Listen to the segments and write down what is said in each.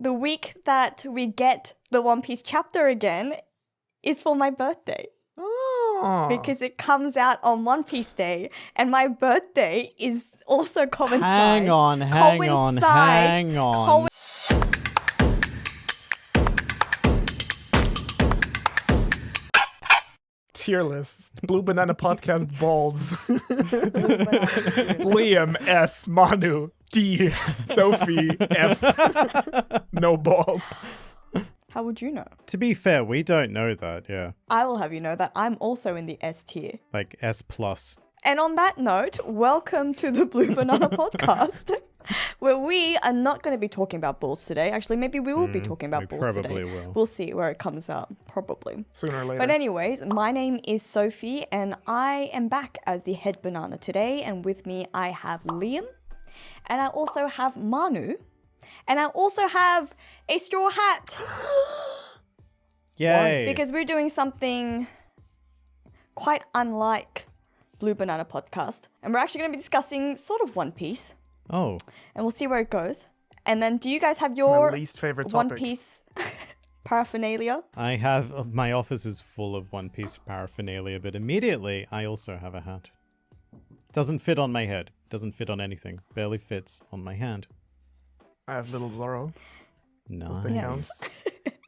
the week that we get the One Piece chapter again is for my birthday. Oh. Because it comes out on One Piece Day, and my birthday is also coincides. Hang on. Tier lists. Blue Banana Podcast balls. Liam S. Manu D. Sophie F. No balls. How would you know? To be fair, we don't know that, yeah. I will have you know that I'm also in the S tier. Like S+. And on that note, welcome to the Blue Banana Podcast, where we are not going to be talking about balls today. Actually, maybe we will be talking about balls today. Probably will. We'll see where it comes out, probably. Sooner or later. But anyways, my name is Sophie, and I am back as the head banana today. And with me, I have Liam, and I also have Manu, and I also have a straw hat. Yay! Because we're doing something quite unlike Blue Banana Podcast, and we're actually going to be discussing sort of One Piece. Oh. And we'll see where it goes. And then do you guys have It's your my least favorite One topic. Piece paraphernalia? I have, my office is full of One Piece paraphernalia, but immediately I also have a hat. Doesn't fit on my head. Doesn't fit on anything. Barely fits on my hand. I have little Zoro. Nice.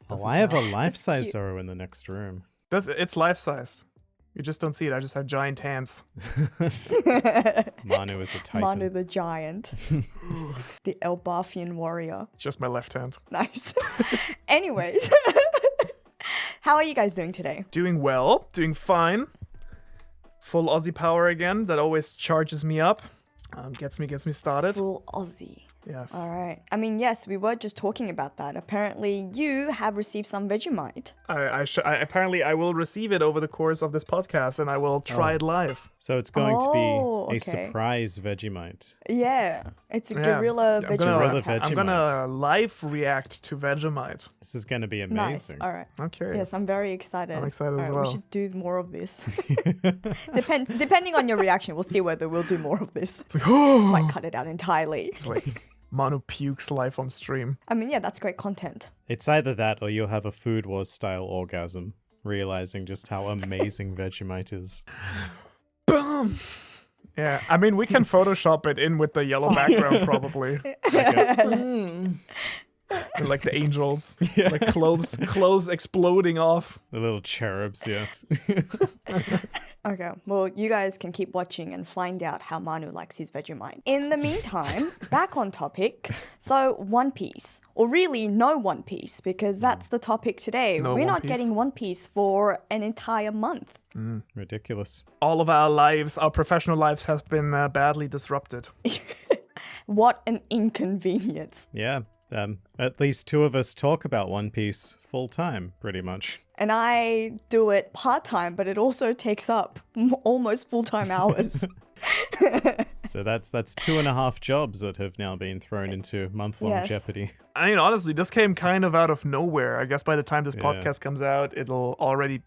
Oh, I have a life-size Zoro in the next room. It's life-size. You just don't see it. I just have giant hands. Manu is a titan. Manu the giant. The Elbafian warrior. Just my left hand. Nice. Anyways. How are you guys doing today? Doing well. Doing fine. Full Aussie power again. That always charges me up. Gets me started. Full Aussie. Yes. All right. I mean, yes, we were just talking about that. Apparently, you have received some Vegemite. Apparently, I will receive it over the course of this podcast, and I will try it live. So it's going to be okay. a surprise Vegemite. Yeah, it's a Yeah. guerrilla I'm gonna- Vegemite. Guerrilla attack. I'm gonna live react to Vegemite. This is going to be Nice. amazing. All right. I'm curious. Yes, I'm very excited. I'm excited as All right, well. We should do more of this. Depending on your reaction, we'll see whether we'll do more of this. Might cut it out entirely. It's like Manu pukes live on stream. I mean, yeah, that's great content. It's either that or you'll have a Food Wars style orgasm, realizing just how amazing Vegemite is. Boom! Yeah, I mean, we can Photoshop it in with the yellow background, probably. Like the angels. Yeah. Like clothes exploding off. The little cherubs, yes. Okay, well, you guys can keep watching and find out how Manu likes his Vegemite. In the meantime, back on topic. So, One Piece. Or really, no One Piece, because that's the topic today. No We're One not Piece. getting One Piece for an entire month. Ridiculous. All of our lives, our professional lives, have been badly disrupted. What an inconvenience. Yeah. At least two of us talk about One Piece full time, pretty much. And I do it part-time, but it also takes up almost full-time hours. So that's 2.5 jobs that have now been thrown into month-long Yes. jeopardy. I mean, honestly, this came kind of out of nowhere. I guess by the time this Yeah. podcast comes out, we're already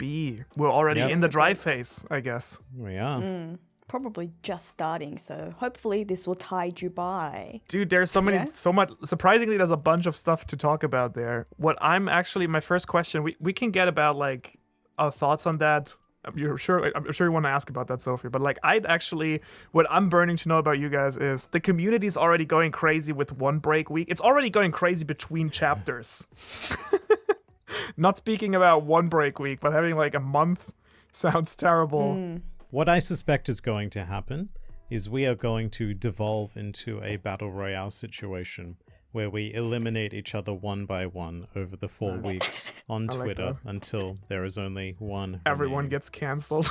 Yep. in the dry phase, I guess. We are. Probably just starting, so hopefully this will tide you by. Dude, there's Yeah. so much, surprisingly, there's a bunch of stuff to talk about there. My first question, we can get about, like, our thoughts on that. I'm sure you want to ask about that, Sophie, but, like, what I'm burning to know about you guys is the community's already going crazy with one break week. It's already going crazy between chapters. Not speaking about one break week, but having, like, a month sounds terrible. What I suspect is going to happen is we are going to devolve into a battle royale situation where we eliminate each other one by one over the 4 weeks on I like Twitter that. until there is only one. Everyone remaining. gets cancelled.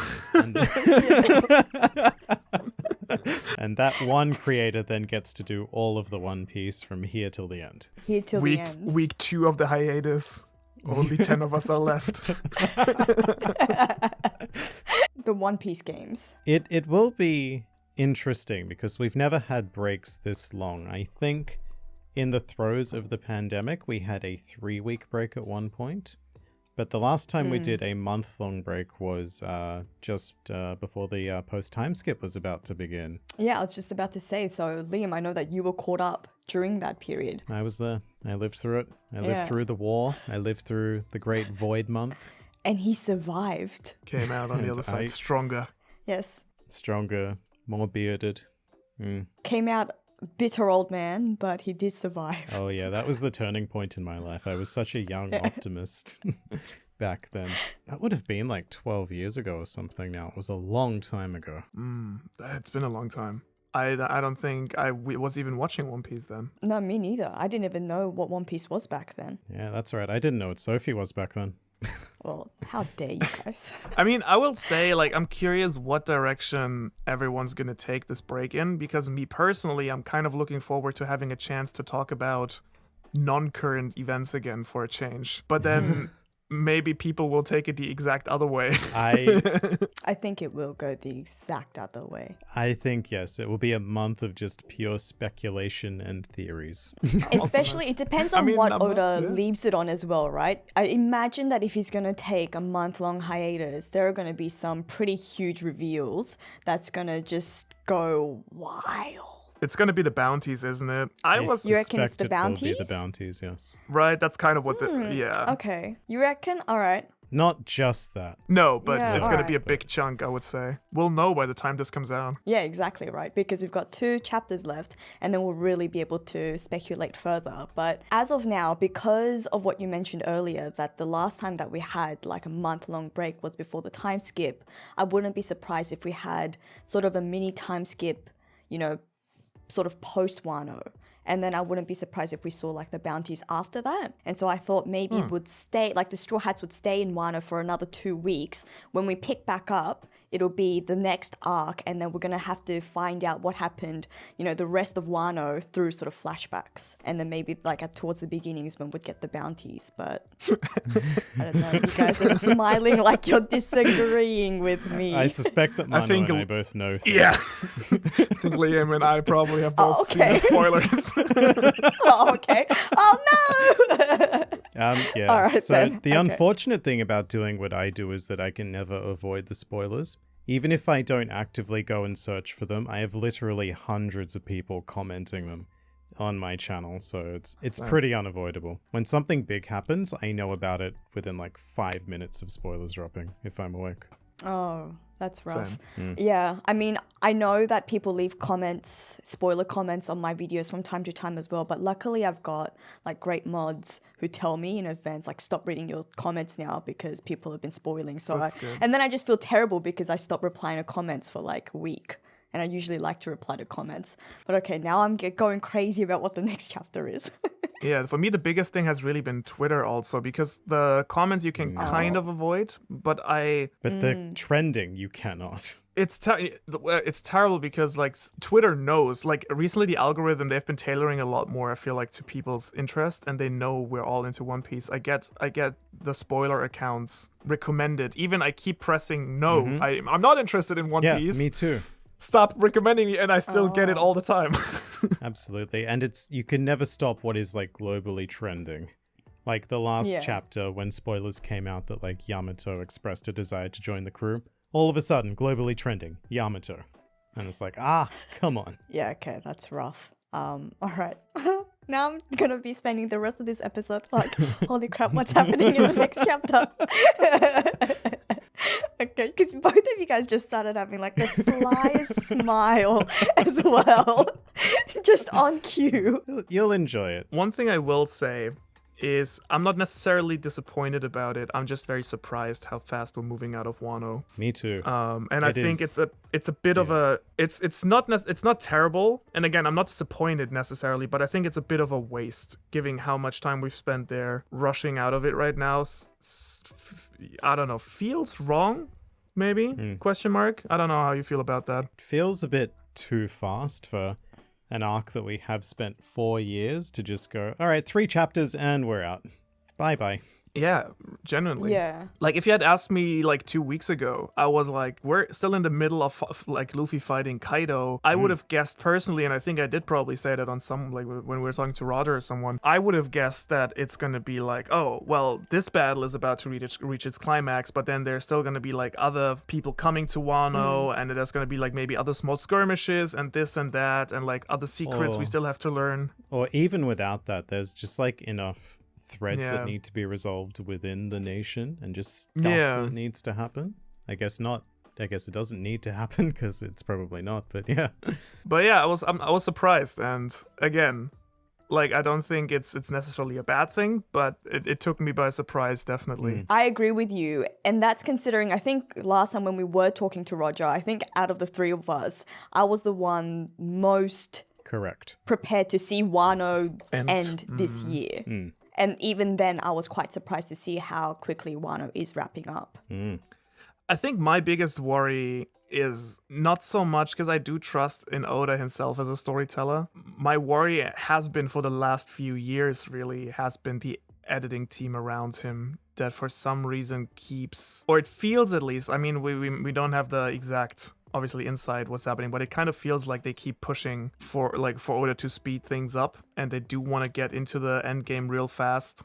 And that one creator then gets to do all of the One Piece from here till the end. Here till the end. Week 2 of the hiatus. Only 10 of us are left. The One Piece games. It will be interesting because we've never had breaks this long. I think in the throes of the pandemic, we had a 3-week break at one point. But the last time we did a month-long break was just before the post-time skip was about to begin. Yeah, I was just about to say, so Liam, I know that you were caught up during that period. I was there. I lived through it. I lived through the war. I lived through the Great Void Month. And he survived. Came out on the other side stronger. Yes. Stronger, more bearded. Came out bitter old man, but he did survive. Oh yeah, that was the turning point in my life. I was such a young optimist back then. That would have been like 12 years ago or something now. It was a long time ago. It's been a long time. I don't think I was even watching One Piece then. No, me neither. I didn't even know what One Piece was back then. Yeah, that's right. I didn't know what Sophie was back then. Well, how dare you guys? I mean, I will say, like, I'm curious what direction everyone's going to take this break in, because me personally, I'm kind of looking forward to having a chance to talk about non-current events again for a change. But then maybe people will take it the exact other way. I think it will go the exact other way. I think, yes, it will be a month of just pure speculation and theories. Especially, it depends on what Oda leaves it on as well, right? I imagine that if he's going to take a month-long hiatus, there are going to be some pretty huge reveals that's going to just go wild. It's going to be the bounties, isn't it? You reckon it's the bounties? It will be the bounties, yes. Right, that's kind of what yeah. Okay. You reckon? All right. Not just that. No, but Yeah, it's going to alright. be a big chunk, I would say. We'll know by the time this comes out. Yeah, exactly, right? Because we've got 2 chapters left, and then we'll really be able to speculate further. But as of now, because of what you mentioned earlier, that the last time that we had like a month-long break was before the time skip, I wouldn't be surprised if we had sort of a mini time skip, sort of post Wano. And then I wouldn't be surprised if we saw like the bounties after that. And so I thought maybe it would stay, like the Straw Hats would stay in Wano for another 2 weeks. When we pick back up, it'll be the next arc, and then we're going to have to find out what happened, the rest of Wano through sort of flashbacks. And then maybe like towards the beginnings when we'd get the bounties. But I don't know, you guys are smiling like you're disagreeing with me. I suspect that Manu and I both know things. Yeah. I think Liam and I probably have both seen the spoilers. Oh, okay. Oh, no! Yeah. All right, so then. the Okay. unfortunate thing about doing what I do is that I can never avoid the spoilers. Even if I don't actively go and search for them, I have literally hundreds of people commenting them on my channel, so it's pretty unavoidable. When something big happens, I know about it within like 5 minutes of spoilers dropping, if I'm awake. Oh, that's rough. Same. Yeah, I mean, I know that people leave comments, spoiler comments on my videos from time to time as well, but luckily I've got like great mods who tell me in advance, like, stop reading your comments now because people have been spoiling. And then I just feel terrible because I stopped replying to comments for like a week. And I usually like to reply to comments. But okay, now I'm going crazy about what the next chapter is. Yeah, for me, the biggest thing has really been Twitter also, because the comments you can kind of avoid, but the trending, you cannot. it's terrible because, like, Twitter knows, like, recently the algorithm, they've been tailoring a lot more, I feel like, to people's interest, and they know we're all into One Piece. I get the spoiler accounts recommended. Even I keep pressing no. I'm not interested in One Piece. Yeah, me too. Stop recommending me, and I still get it all the time. Absolutely. And you can never stop what is like globally trending. Like the last chapter when spoilers came out that like Yamato expressed a desire to join the crew. All of a sudden, globally trending, Yamato. And it's like, come on. Yeah, okay, that's rough. All right. Now I'm going to be spending the rest of this episode like, holy crap, what's happening in the next chapter? Okay, because both of you guys just started having like the slyest smile as well. Just on cue. You'll enjoy it. One thing I will say is I'm not necessarily disappointed about it. I'm just very surprised how fast we're moving out of Wano. Me too. And I think it's a bit of a it's not terrible. And again, I'm not disappointed necessarily, but I think it's a bit of a waste, given how much time we've spent there. Rushing out of it right now, I don't know, feels wrong. Maybe? Question mark. I don't know how you feel about that. It feels a bit too fast for an arc that we have spent 4 years to just go, all right, 3 chapters and we're out. bye-bye. Yeah, genuinely. Yeah. Like, if you had asked me, like, 2 weeks ago, I was like, we're still in the middle of like, Luffy fighting Kaido. I would have guessed personally, and I think I did probably say that on some, like, when we were talking to Roger or someone, I would have guessed that it's going to be like, oh, well, this battle is about to reach its climax, but then there's still going to be, like, other people coming to Wano, and there's going to be, like, maybe other small skirmishes, and this and that, and, like, other secrets we still have to learn. Or even without that, there's just, like, enough threads Yeah. that need to be resolved within the nation and just stuff Yeah. that needs to happen. I guess not. I guess it doesn't need to happen because it's probably not, but yeah. But yeah, I was surprised, and again, like, I don't think it's necessarily a bad thing, but it took me by surprise, definitely. I agree with you. And that's considering, I think last time when we were talking to Roger, I think out of the three of us, I was the one most Correct. prepared to see Wano End. end this year. And even then, I was quite surprised to see how quickly Wano is wrapping up. I think my biggest worry is not so much because I do trust in Oda himself as a storyteller. My worry has been for the last few years, really, has been the editing team around him that for some reason keeps, or it feels at least, I mean, we don't have the exact, obviously, insight what's happening, but it kind of feels like they keep pushing for Oda to speed things up, and they do want to get into the end game real fast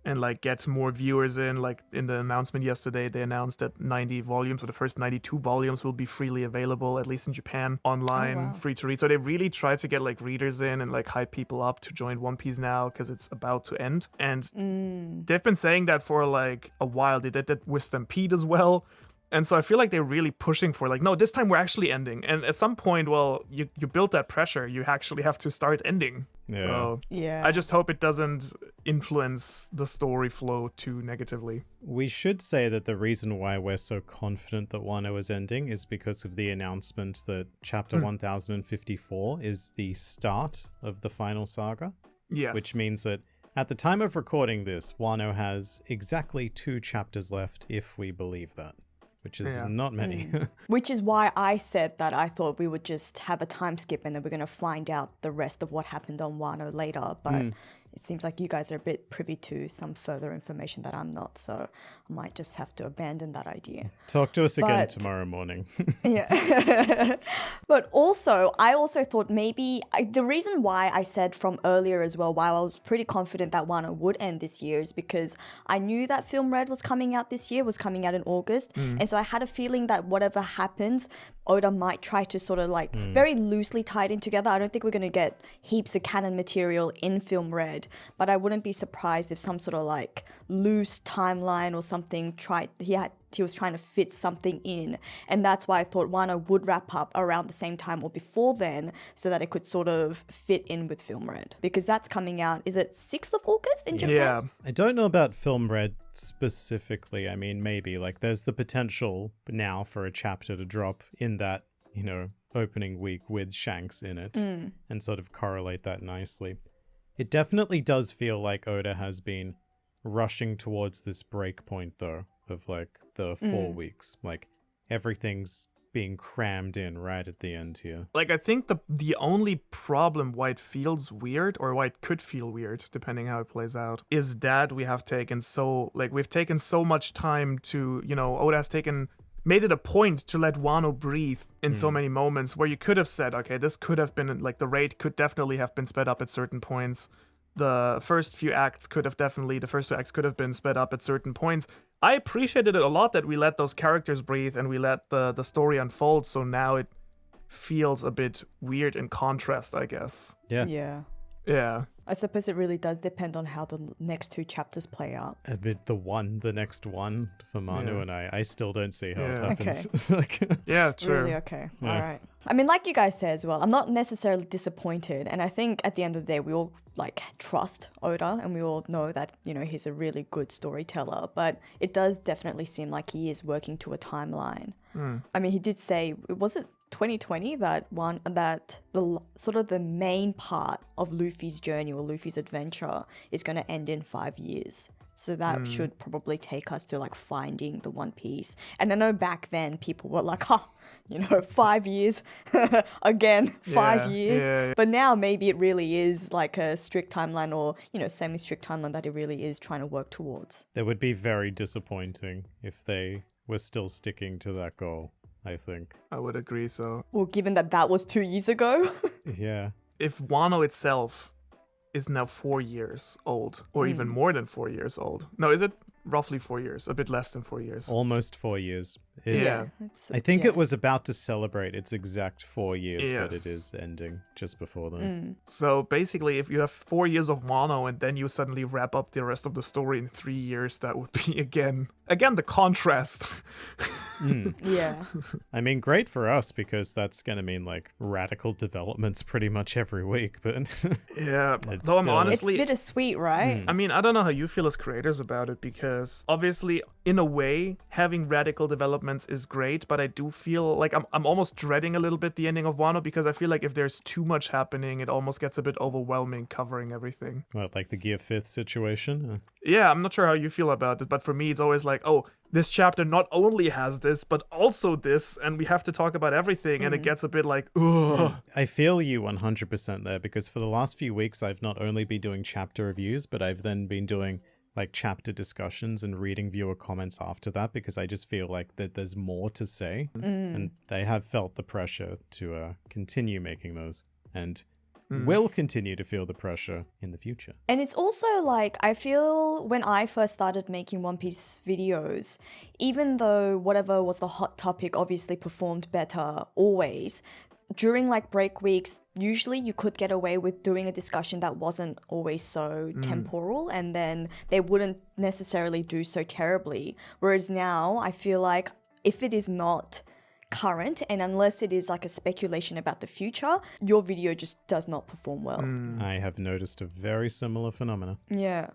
and, like, get more viewers in. Like, in the announcement yesterday, they announced that 90 volumes, or the first 92 volumes, will be freely available, at least in Japan, online, free to read. So they really try to get, like, readers in and, like, hype people up to join One Piece now because it's about to end. And they've been saying that for, like, a while. They did that with Stampede as well. And so I feel like they're really pushing for, like, no, this time we're actually ending. And at some point, well, you build that pressure. You actually have to start ending. Yeah. So Yeah. I just hope it doesn't influence the story flow too negatively. We should say that the reason why we're so confident that Wano is ending is because of the announcement that chapter 1054 is the start of the final saga, Yes. which means that at the time of recording this, Wano has exactly 2 chapters left, if we believe that, which is Yeah. not many. Which is why I said that I thought we would just have a time skip and then we're going to find out the rest of what happened on Wano later. But it seems like you guys are a bit privy to some further information that I'm not. So I might just have to abandon that idea. Talk to us again But- tomorrow morning. Yeah. But also, I also thought maybe the reason why I said from earlier as well, why I was pretty confident that Wano would end this year is because I knew that Film Red was coming out this year, was coming out in August. And so I had a feeling that whatever happens, Oda might try to sort of like very loosely tie it in together. I don't think we're going to get heaps of canon material in Film Red, but I wouldn't be surprised if some sort of like loose timeline or something he was trying to fit something in. And that's why I thought Wano would wrap up around the same time or before then so that it could sort of fit in with Film Red. Because that's coming out, is it 6th of August in Japan? Yeah. I don't know about Film Red specifically. I mean, maybe. Like, there's the potential now for a chapter to drop in that, you know, opening week with Shanks in it and sort of correlate that nicely. It definitely does feel like Oda has been rushing towards this break point, though, of, like, the 4 weeks. Like, everything's being crammed in right at the end here. Like, I think the only problem why it feels weird, or why it could feel weird, depending how it plays out, is that we've taken so much time to, you know, Oda has made it a point to let Wano breathe in so many moments where you could have said, okay, this could have been, like, the rate could definitely have been sped up at certain points. The first 2 acts could have been sped up at certain points. I appreciated it a lot that we let those characters breathe and we let the story unfold, so now it feels a bit weird in contrast, I guess. Yeah. Yeah. Yeah. I suppose it really does depend on how the next 2 chapters play out. Amid the next one for Manu Yeah. and I still don't see how it Yeah. happens. Like, Yeah, true. Really? Okay. Yeah. All right. I mean, like you guys say as well, I'm not necessarily disappointed. And I think at the end of the day, we all like trust Oda and we all know that, you know, he's a really good storyteller. But it does definitely seem like he is working to a timeline. I mean, he did say, was it 2020 that the sort of the main part of Luffy's journey or Luffy's adventure is going to end in 5 years. So that should probably take us to like finding the One Piece. And I know back then people were like, 5 years, again, 5 Yeah, years. yeah. But now maybe it really is like a strict timeline or, semi-strict timeline that it really is trying to work towards. It would be very disappointing if they were still sticking to that goal, I think. I would agree so. Well, given that was 2 years ago. Yeah. If Wano itself is now 4 years old, or even more than 4 years old. No, is it roughly 4 years? A bit less than 4 years. Almost 4 years. Yeah. I think it was about to celebrate its exact 4 years, but it Yes. is ending just before then. So basically, if you have 4 years of Wano and then you suddenly wrap up the rest of the story in 3 years, that would be again the contrast. Yeah. I mean, great for us because that's going to mean like radical developments pretty much every week, but Yeah, It's though I'm still- honestly, It's bittersweet, right? I mean, I don't know how you feel as creators about it because obviously, in a way, having radical developments is great, but I do feel like I'm almost dreading a little bit the ending of Wano because I feel like if there's too much happening, it almost gets a bit overwhelming covering everything. what, like the Gear 5th situation? Yeah, I'm not sure how you feel about it, but for me, it's always like, oh, this chapter not only has this, but also this, and we have to talk about everything, and it gets a bit like, ugh. I feel you 100% there because for the last few weeks, I've not only been doing chapter reviews, but I've then been doing like chapter discussions and reading viewer comments after that because I just feel like that there's more to say. And they have felt the pressure to continue making those and will continue to feel the pressure in the future. And it's also like, I feel when I first started making One Piece videos, even though whatever was the hot topic obviously performed better always, during like break weeks, usually you could get away with doing a discussion that wasn't always so temporal, and then they wouldn't necessarily do so terribly. Whereas now I feel like if it is not current and unless it is like a speculation about the future, your video just does not perform well. I have noticed a very similar phenomena. Yeah.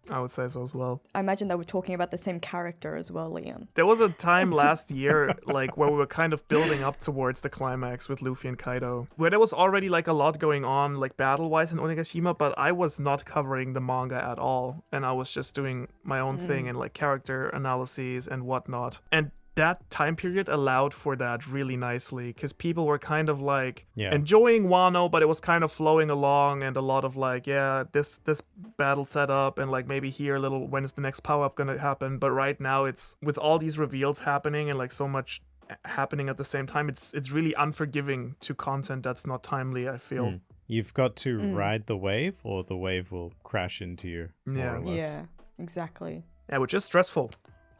I would say so as well. I imagine they were talking about the same character as well, Liam. There was a time last year, like, where we were kind of building up towards the climax with Luffy and Kaido, where there was already, like, a lot going on, like, battle-wise in Onigashima, but I was not covering the manga at all, and I was just doing my own thing and, like, character analyses and whatnot. And that time period allowed for that really nicely because people were kind of like enjoying Wano, but it was kind of flowing along and a lot of like, this battle setup and like maybe here a little, when is the next power up gonna happen? But right now it's with all these reveals happening and like so much happening at the same time, it's really unforgiving to content that's not timely, I feel. You've got to ride the wave or the wave will crash into you, more or less. Yeah, exactly. Yeah, which is stressful.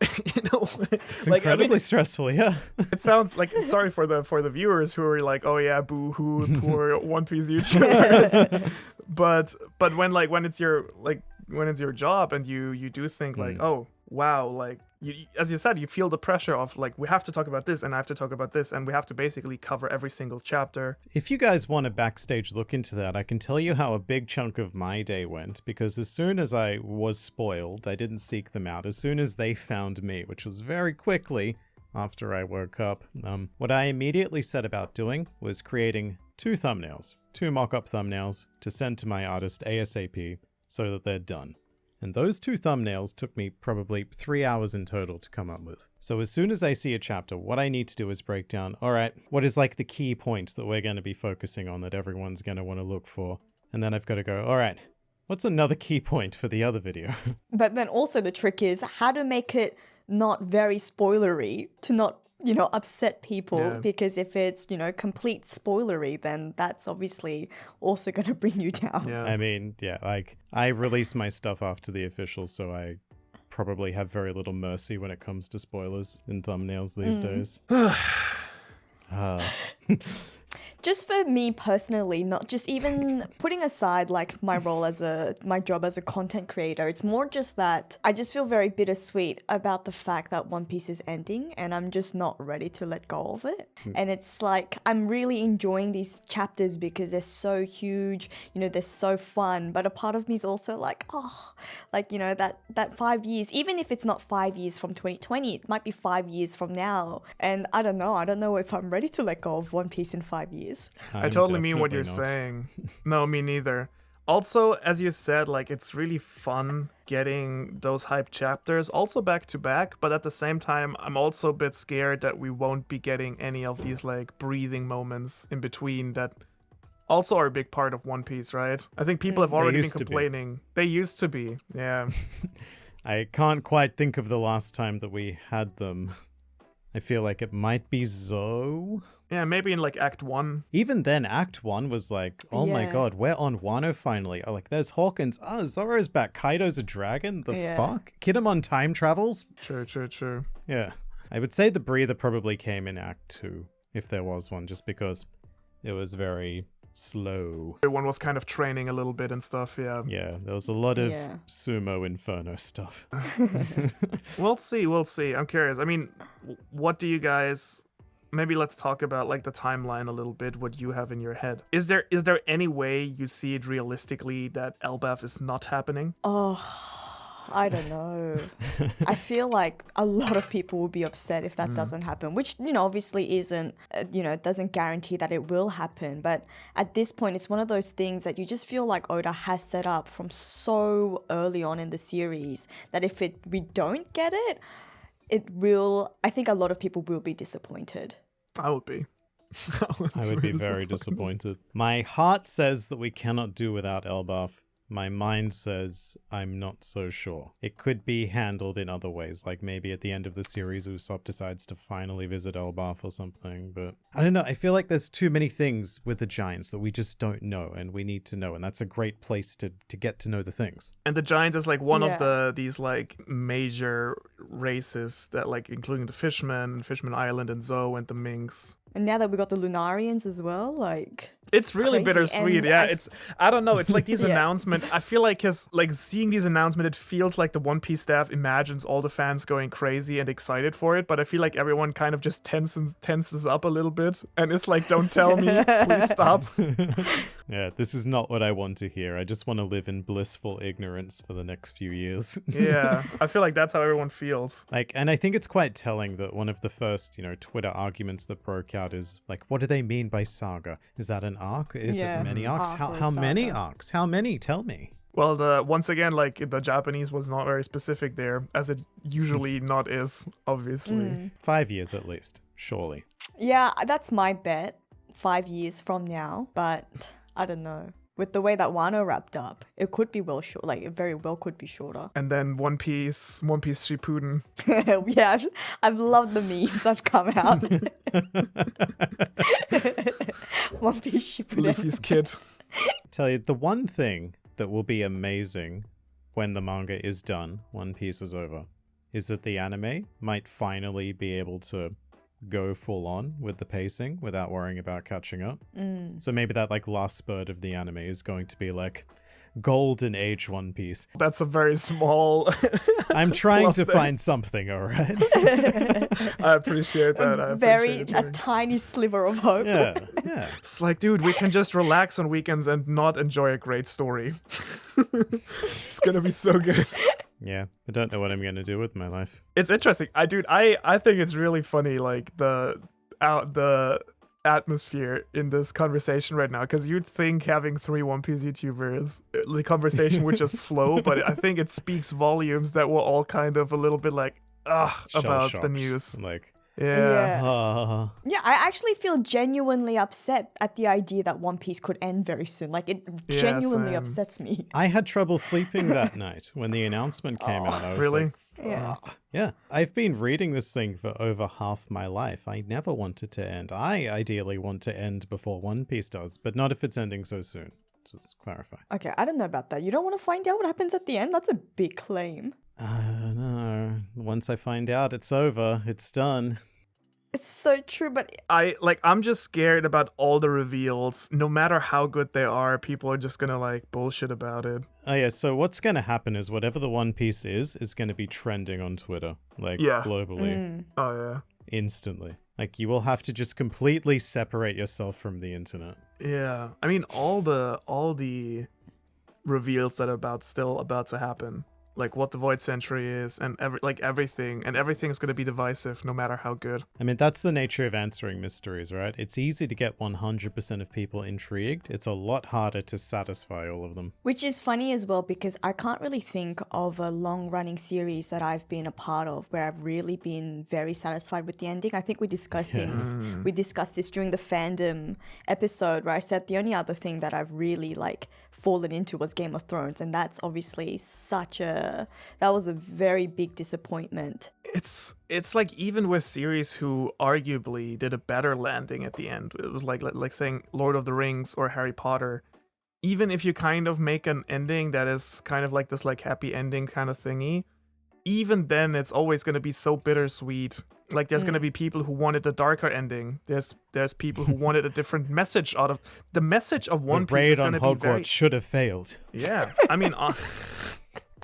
You know, It's incredibly stressful, yeah. it sounds like, sorry for the viewers who are like, oh yeah, boo hoo, poor One Piece YouTubers. but when it's your job and you do think like, oh wow, like you, as you said, you feel the pressure of like, we have to talk about this and I have to talk about this and we have to basically cover every single chapter. If you guys want a backstage look into that, I can tell you how a big chunk of my day went, because as soon as I was spoiled, I didn't seek them out. As soon as they found me, which was very quickly after I woke up, what I immediately set about doing was creating two mock-up thumbnails to send to my artist ASAP so that they're done. And those two thumbnails took me probably 3 hours in total to come up with. So as soon as I see a chapter, what I need to do is break down, all right, what is like the key points that we're going to be focusing on that everyone's going to want to look for? And then I've got to go, all right, what's another key point for the other video? But then also the trick is how to make it not very spoilery to not, upset people, because if it's, complete spoilery, then that's obviously also going to bring you down. Yeah. I mean, like I release my stuff after the official, so I probably have very little mercy when it comes to spoilers in thumbnails these days. Just for me personally, not just even putting aside like my job as a content creator, it's more just that I just feel very bittersweet about the fact that One Piece is ending and I'm just not ready to let go of it. And it's like, I'm really enjoying these chapters because they're so huge, they're so fun, but a part of me is also like, that 5 years, even if it's not 5 years from 2020, it might be 5 years from now. And I don't know if I'm ready to let go of One Piece in 5 years. I totally mean what definitely you're not. saying. No, me neither. Also, as you said, like, it's really fun getting those hype chapters also back to back, but at the same time, I'm also a bit scared that we won't be getting any of these, like, breathing moments in between that also are a big part of One Piece, right? I think people have already been complaining. They used to be, yeah. I can't quite think of the last time that we had them. I feel like it might be Zoe. Yeah, maybe in like Act 1. Even then, Act 1 was like, oh my god, we're on Wano finally. Oh, like, there's Hawkins. Oh, Zoro's back. Kaido's a dragon? The fuck? Kinemon time travels? True. Yeah. I would say the breather probably came in Act 2, if there was one, just because it was very slow. Everyone was kind of training a little bit and stuff, yeah. Yeah, there was a lot of sumo inferno stuff. We'll see. I'm curious. I mean, what do you guys... Maybe let's talk about like the timeline a little bit, what you have in your head. Is there any way you see it realistically that Elbaf is not happening? Oh, I don't know. I feel like a lot of people will be upset if that doesn't happen, which, obviously isn't, doesn't guarantee that it will happen. But at this point, it's one of those things that you just feel like Oda has set up from so early on in the series that if we don't get it, I think a lot of people will be disappointed. I would be. I would be very disappointed. My heart says that we cannot do without Elbaf. My mind says I'm not so sure. It could be handled in other ways, like maybe at the end of the series Usopp decides to finally visit Elbaf or something, but I don't know, I feel like there's too many things with the Giants that we just don't know and we need to know, and that's a great place to get to know the things. And the Giants is like one of these like major races that like including the Fishmen Island and Zoe and the Minks. And now that we got the Lunarians as well, like... It's really bittersweet, I don't know, it's like these announcements, I feel like seeing these announcements, it feels like the One Piece staff imagines all the fans going crazy and excited for it, but I feel like everyone kind of just tenses up a little bit, and it's like, don't tell me, please stop. Yeah, this is not what I want to hear. I just want to live in blissful ignorance for the next few years. Yeah, I feel like that's how everyone feels. Like, and I think it's quite telling that one of the first, Twitter arguments that broke out is, like, what do they mean by saga? Is that an arc? Is it many arcs? How many arcs? How many? Tell me. Well, once again, like, the Japanese was not very specific there, as it usually not is, obviously. 5 years at least, surely. Yeah, that's my bet. 5 years from now, but I don't know. With the way that Wano wrapped up, it could be it very well could be shorter. And then One Piece Shippuden. Yeah, I've loved the memes that have come out. One Piece Shippuden. Luffy's kid. Tell you, the one thing that will be amazing when the manga is done, One Piece is over, is that the anime might finally be able to go full on with the pacing without worrying about catching up. So maybe that like last spurt of the anime is going to be like golden age One Piece. That's a very small I'm trying to find something, all right? I appreciate that. A tiny sliver of hope. Yeah. It's like, dude, we can just relax on weekends and not enjoy a great story. It's gonna be so good. Yeah, I don't know what I'm going to do with my life. It's interesting. I think it's really funny, like, the atmosphere in this conversation right now, because you'd think having 3 One Piece YouTubers, the conversation would just flow, but I think it speaks volumes that we're all kind of a little bit like, about the news. Like... Yeah, I actually feel genuinely upset at the idea that One Piece could end very soon. Like, it genuinely upsets me. I had trouble sleeping that night when the announcement came out. I was really? Like, yeah. I've been reading this thing for over half my life. I never wanted to end. I ideally want to end before One Piece does, but not if it's ending so soon. So let's clarify. Okay, I don't know about that. You don't want to find out what happens at the end? That's a big claim. I don't know. Once I find out, it's over. It's done. It's so true, but... I'm just scared about all the reveals. No matter how good they are, people are just gonna, like, bullshit about it. Oh, yeah, so what's gonna happen is whatever the One Piece is gonna be trending on Twitter. Like, globally. Oh, yeah. Instantly. Like, you will have to just completely separate yourself from the internet. Yeah. I mean, all the reveals that are still about to happen. like what the Void Century is, and everything, and everything's gonna be divisive no matter how good. I mean, that's the nature of answering mysteries, right? It's easy to get 100% of people intrigued. It's a lot harder to satisfy all of them. Which is funny as well because I can't really think of a long-running series that I've been a part of where I've really been very satisfied with the ending. I think we discussed we discussed this during the fandom episode where I said the only other thing that I've really like fallen into was Game of Thrones, and that's obviously that was a very big disappointment. It's like even with series who arguably did a better landing at the end. It was like saying Lord of the Rings or Harry Potter. Even if you kind of make an ending that is kind of like this like happy ending kind of thingy, even then it's always going to be so bittersweet. Like there's going to be people who wanted a darker ending. There's people who wanted a different message out of the message of One Piece is going to be Hogwarts very should have failed. Yeah. I mean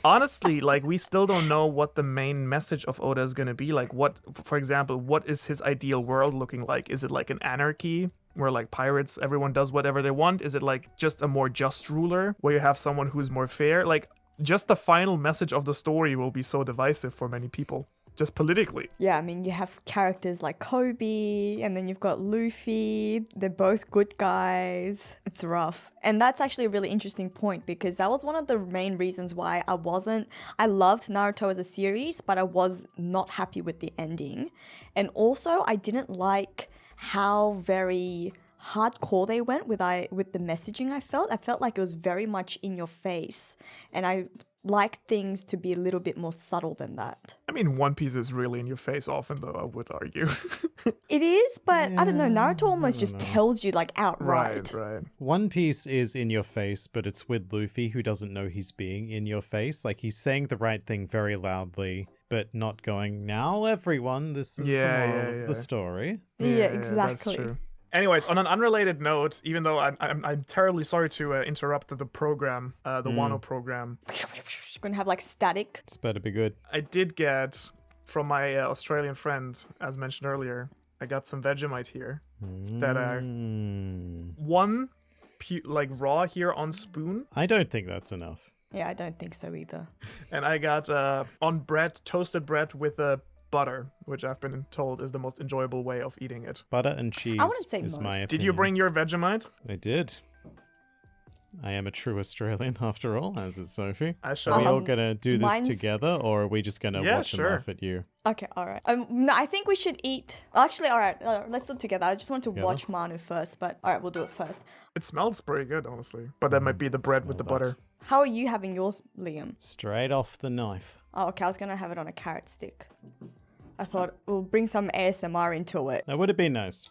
honestly, like we still don't know what the main message of Oda is going to be. Like what, for example, what is his ideal world looking like? Is it like an anarchy where like pirates, everyone does whatever they want? Is it like just a more just ruler where you have someone who's more fair? Like just the final message of the story will be so divisive for many people, just politically. Yeah, I mean, you have characters like Kobe, and then you've got Luffy. They're both good guys. It's rough. And that's actually a really interesting point because that was one of the main reasons why I loved Naruto as a series, but I was not happy with the ending. And also, I didn't like how very hardcore they went with the messaging. I felt like it was very much in your face, and I like things to be a little bit more subtle than that. I mean, One Piece is really in your face often, though, I would argue. It is, but I don't know, Naruto almost just tells you like outright. Right. One Piece is in your face, but it's with Luffy who doesn't know he's being in your face. Like he's saying the right thing very loudly, but not going, now everyone, this is the moral of the story. Yeah, exactly. That's true. Anyways, on an unrelated note, even though I'm terribly sorry to interrupt the program, the Wano program. You're gonna have like static. It's better be good. I did get from my Australian friend, as mentioned earlier, I got some Vegemite here that one like raw here on spoon. I don't think that's enough. Yeah, I don't think so either. And I got on bread, toasted bread with butter, which I've been told is the most enjoyable way of eating it. Butter and cheese I wouldn't say is most. my opinion. Did you bring your Vegemite? I did. I am a true Australian after all, as is Sophie. I Are we shall. all gonna do this mine's- together, or are we just gonna watch and laugh at you? Okay, all right. No, I think we should eat. Actually, all right, let's do it together. I just want to watch Manu first, but all right, we'll do it first. It smells pretty good, honestly. But that might be the bread with the smell that. butter. How are you having yours, Liam? Straight off the knife. Oh, okay, I was gonna have it on a carrot stick. I thought we'll bring some ASMR into it. That would have been nice.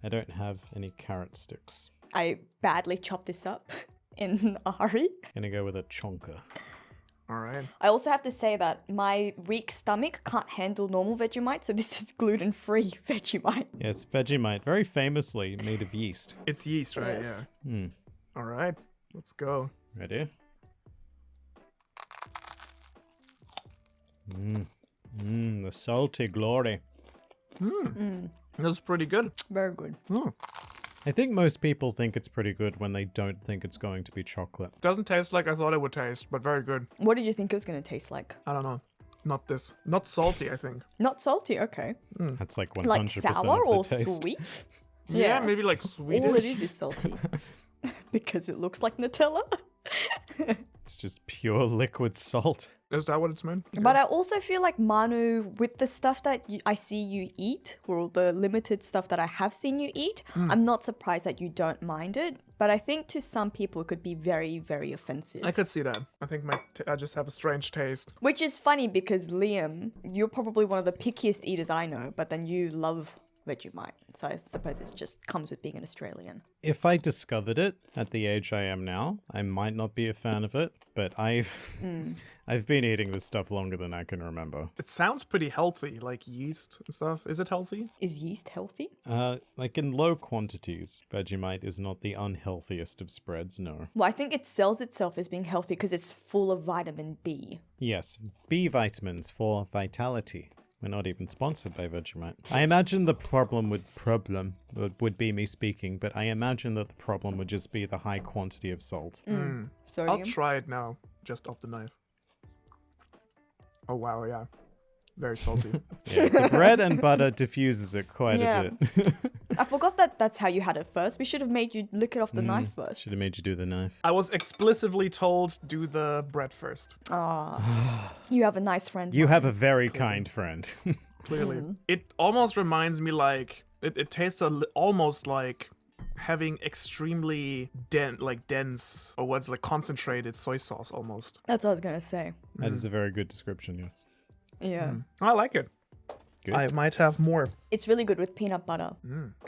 I don't have any carrot sticks. I badly chopped this up in a hurry. Gonna go with a chonka. All right. I also have to say that my weak stomach can't handle normal Vegemite, so this is gluten-free Vegemite. Yes, Vegemite, very famously made of yeast. It's yeast, right? Yes. Yeah. All right. Let's go. Ready? The salty glory. That's pretty good. Very good. I think most people think it's pretty good when they don't think it's going to be chocolate. Doesn't taste like I thought it would taste, but very good. What did you think it was gonna taste like? I don't know. Not this. Not salty, I think. Not salty, okay. That's like 100% Like sour of the or taste. sweet? Yeah, maybe like Swedish. All it is salty. Because it looks like Nutella. It's just pure liquid salt. Is that what it's meant? But I also feel like Manu, with the stuff that I see you eat, or the limited stuff that I have seen you eat, I'm not surprised that you don't mind it. But I think to some people it could be very, very offensive. I could see that. I think I just have a strange taste. Which is funny because Liam, you're probably one of the pickiest eaters I know, but then you love Vegemite. So I suppose it just comes with being an Australian. If I discovered it at the age I am now, I might not be a fan of it, but I've been eating this stuff longer than I can remember. It sounds pretty healthy, like yeast and stuff. Is it healthy? Is yeast healthy? Like in low quantities, Vegemite is not the unhealthiest of spreads, no. Well, I think it sells itself as being healthy because it's full of vitamin B. Yes, B vitamins for vitality. We're not even sponsored by Vegemite. I imagine the problem would be me speaking, but I imagine that the problem would just be the high quantity of salt. Sodium. I'll try it now, just off the knife. Oh, wow, yeah. Very salty. Yeah, the bread and butter diffuses it quite a bit. I forgot that that's how you had it first. We should have made you lick it off the knife first. Should have made you do the knife. I was explicitly told do the bread first. Ah, you have a nice friend. You have a very kind friend. Clearly. It almost reminds me like, it tastes almost like having extremely dense, or what's like concentrated soy sauce almost. That's what I was gonna say. That is a very good description, yes. Yeah. I like it. Good. I might have more. It's really good with peanut butter.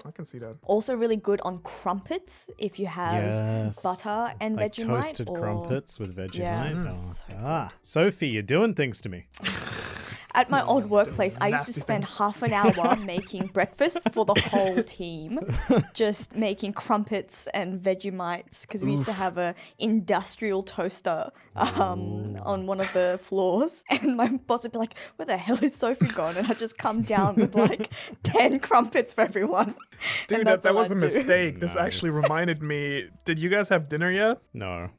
I can see that. Also really good on crumpets if you have Yes. butter and Like Vegemite. toasted or... crumpets with Vegemite. Yeah. Oh. Sophie, you're doing things to me. At my old workplace, I used to nasty spend things. half an hour making breakfast for the whole team, just making crumpets and Vegemites, because we used to have a industrial toaster on one of the floors, and my boss would be like, "Where the hell is Sophie gone?" And I'd just come down with like 10 crumpets for everyone. Dude, And that's that all was a I'd do. mistake. This actually Nice. reminded me. Did you guys have dinner yet? No.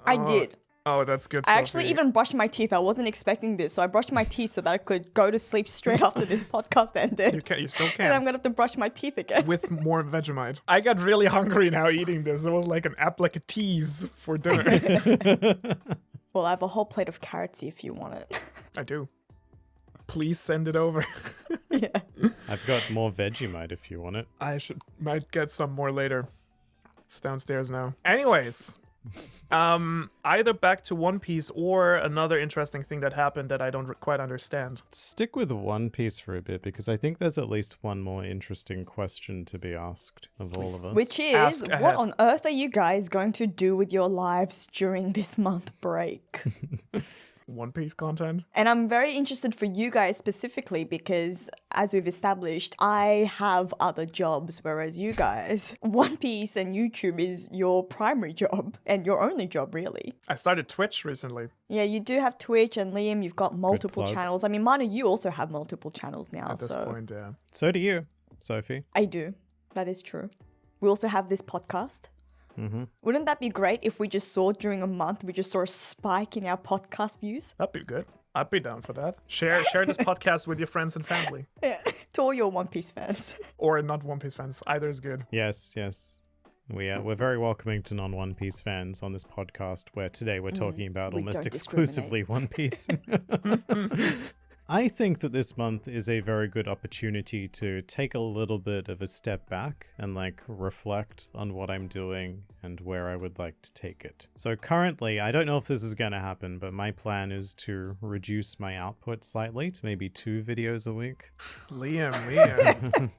I did. Oh, that's good. I actually Sophie. even brushed my teeth. I wasn't expecting this, so I brushed my teeth so that I could go to sleep straight after this podcast ended. You still And I'm can. gonna have to brush my teeth again. With more Vegemite. I got really hungry now eating this. It was like a tease for dinner. Well, I have a whole plate of carrots if you want it. I do. Please send it over. Yeah. I've got more Vegemite if you want it. Might get some more later. It's downstairs now. Anyways. Either back to One Piece or another interesting thing that happened that I don't quite understand. Stick with One Piece for a bit because I think there's at least one more interesting question to be asked of all of us. Which is, Ask what ahead. on earth are you guys going to do with your lives during this month break? One Piece content. And I'm very interested for you guys specifically because, as we've established, I have other jobs, whereas you guys, One Piece and YouTube is your primary job and your only job, really. I started Twitch recently. Yeah, you do have Twitch, and Liam, you've got multiple plug. channels. I mean, Manu, you also have multiple channels now. At this so point, yeah. So do you, Sophie. I do. That is true. We also have this podcast. Wouldn't that be great if we just saw during a month, we just saw a spike in our podcast views? That'd be good. I'd be down for that. Share this podcast with your friends and family. Yeah, to all your One Piece fans. Or not One Piece fans. Either is good. Yes, yes. We're very welcoming to non-One Piece fans on this podcast, where today we're talking about We almost don't exclusively One Piece. I think that this month is a very good opportunity to take a little bit of a step back and like reflect on what I'm doing and where I would like to take it. So currently, I don't know if this is going to happen, but my plan is to reduce my output slightly to maybe 2 videos a week. Liam.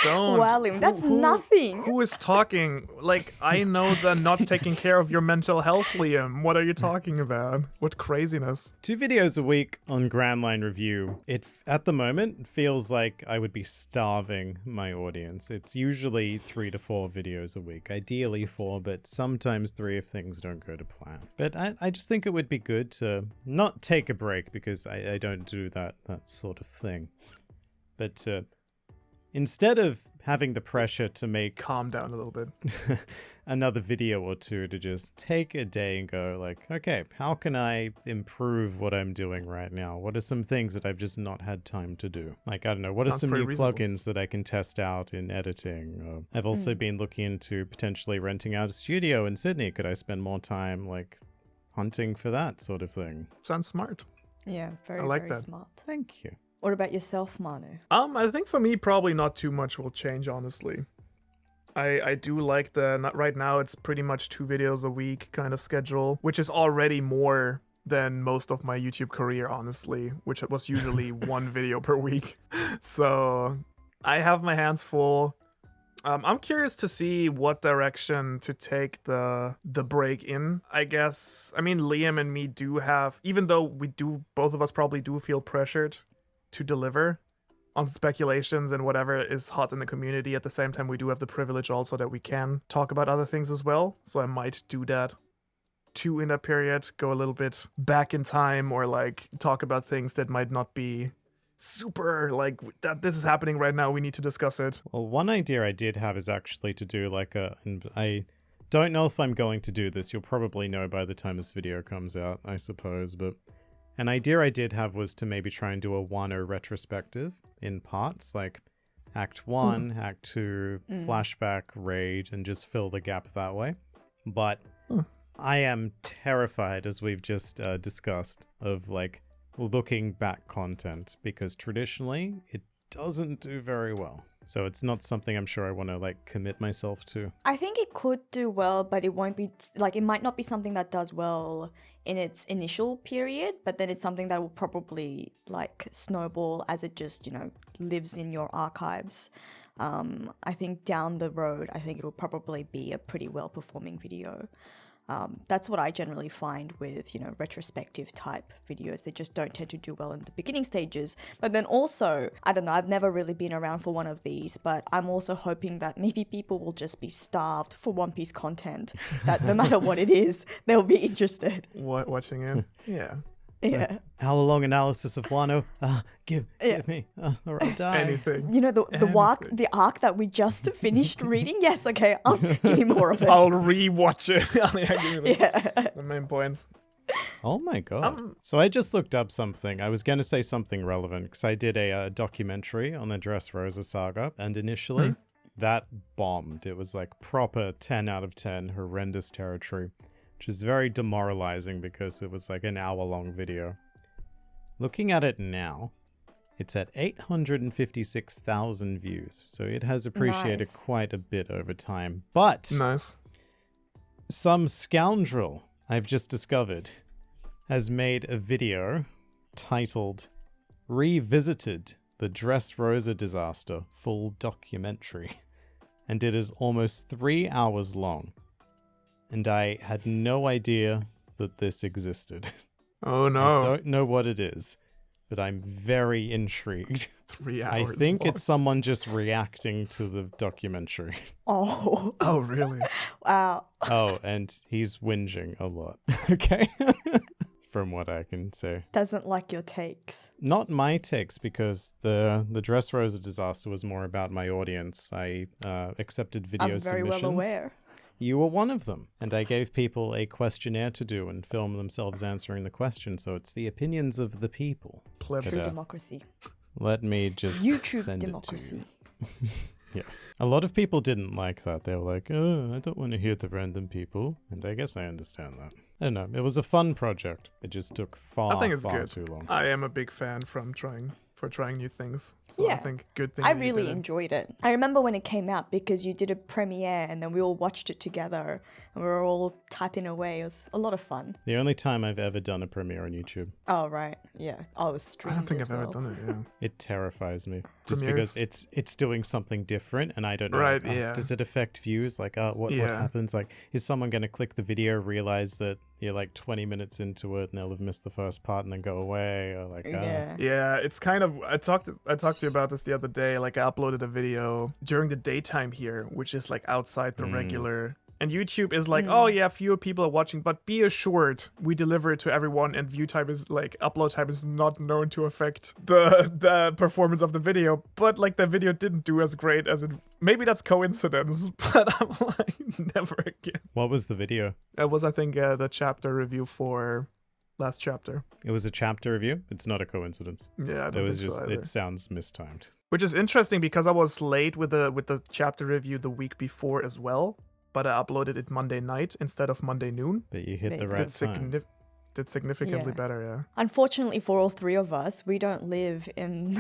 Don't. Wow, Liam, that's nothing. Who is talking? Like, I know the not taking care of your mental health, Liam. What are you talking about? What craziness. 2 videos a week on Grand Line Review. It, at the moment, feels like I would be starving my audience. It's usually 3 to 4 videos a week. Ideally 4, but sometimes 3 if things don't go to plan. But I just think it would be good to not take a break, because I don't do that sort of thing. But instead of having the pressure to make Calm down a little bit. another video or 2, to just take a day and go like, okay, how can I improve what I'm doing right now? What are some things that I've just not had time to do? Like, I don't know, what are Sounds some pretty new reasonable. plugins that I can test out in editing? I've also been looking into potentially renting out a studio in Sydney. Could I spend more time like hunting for that sort of thing? Sounds smart. Yeah, very, I like very that. smart. Thank you. What about yourself, Manu? I think for me, probably not too much will change, honestly. I do like right now it's pretty much 2 videos a week kind of schedule, which is already more than most of my YouTube career, honestly, which was usually 1 video per week. So I have my hands full. I'm curious to see what direction to take the break in. I guess, I mean, Liam and me do have, even though both of us probably do feel pressured to deliver on speculations and whatever is hot in the community, at the same time we do have the privilege also that we can talk about other things as well. So I might do that too in that period, go a little bit back in time, or like talk about things that might not be super like that this is happening right now, we need to discuss it. Well, one idea I did have is actually to do like and I don't know if I'm going to do this. You'll probably know by the time this video comes out, I suppose, but An idea I did have was to maybe try and do a Wano retrospective in parts, like Act 1, Act 2, flashback, raid, and just fill the gap that way. But I am terrified, as we've just discussed, of like looking back content, because traditionally it doesn't do very well. So it's not something I'm sure I want to like commit myself to. I think it could do well, but it won't be like, it might not be something that does well in its initial period, but then it's something that will probably like snowball as it just, lives in your archives. I think down the road, I think it will probably be a pretty well performing video. That's what I generally find with, retrospective type videos. They just don't tend to do well in the beginning stages. But then also, I don't know, I've never really been around for one of these, but I'm also hoping that maybe people will just be starved for One Piece content, that no matter what it is, they'll be interested. Watching it? Yeah. Yeah. Hour-long analysis of Wano. Give me, or I'll die. Anything. The arc that we just finished reading? Yes, okay, I'll give me more of it. I'll rewatch it. Give me the main points. Oh my god. So I just looked up something. I was going to say something relevant, because I did a documentary on the Dressrosa saga, and initially that bombed. It was like proper 10 out of 10, horrendous territory. Which is very demoralizing because it was like an hour-long video. Looking at it now, it's at 856,000 views, so it has appreciated quite a bit over time. But nice. Some scoundrel I've just discovered has made a video titled Revisited the Dressrosa Disaster Full Documentary, and it is almost 3 hours long. And I had no idea that this existed. Oh no. I don't know what it is, but I'm very intrigued. 3 hours I think long. it's someone just reacting to the documentary. Oh. Oh, really? Wow. Oh, and he's whinging a lot. Okay. From what I can say. Doesn't like your takes. Not my takes, because the Dressrosa disaster was more about my audience. I accepted video submissions. I'm very well aware. You were one of them, and I gave people a questionnaire to do and film themselves answering the question, so it's the opinions of the people. Clever. True democracy. Let me just YouTube send democracy. it to you. Yes. A lot of people didn't like that. They were like, oh, I don't want to hear the random people, and I guess I understand that. I don't know. It was a fun project. It just took far too long. I am a big fan for trying new things. So I think good thing I that you really did it. enjoyed it. I remember when it came out because you did a premiere and then we all watched it together and we were all typing away. It was a lot of fun. The only time I've ever done a premiere on YouTube. Oh, right. Yeah. I was I streamed don't think as I've ever well. done it, yeah. It terrifies me. Just Premieres? because it's doing something different, and I don't know. Right, yeah. Does it affect views? Like, what happens? Like, is someone going to click the video, realize that you're like 20 minutes into it, and they'll have missed the first part and then go away? Or like, Yeah, it's kind of, I talked to you about this the other day. Like, I uploaded a video during the daytime here, which is like outside the regular. And YouTube is like, oh yeah, fewer people are watching, but be assured we deliver it to everyone, and view time is like, upload time is not known to affect the performance of the video. But like, the video didn't do as great as it. Maybe that's coincidence, but I'm like, never again. What was the video? It was, I think, the chapter review for last chapter. It was a chapter review. It's not a coincidence. Yeah, I don't it was think just. so either. It sounds mistimed. Which is interesting because I was late with the chapter review the week before as well. But I uploaded it Monday night instead of Monday noon. But you hit the right time. Did significantly better, yeah. Unfortunately for all three of us, we don't live in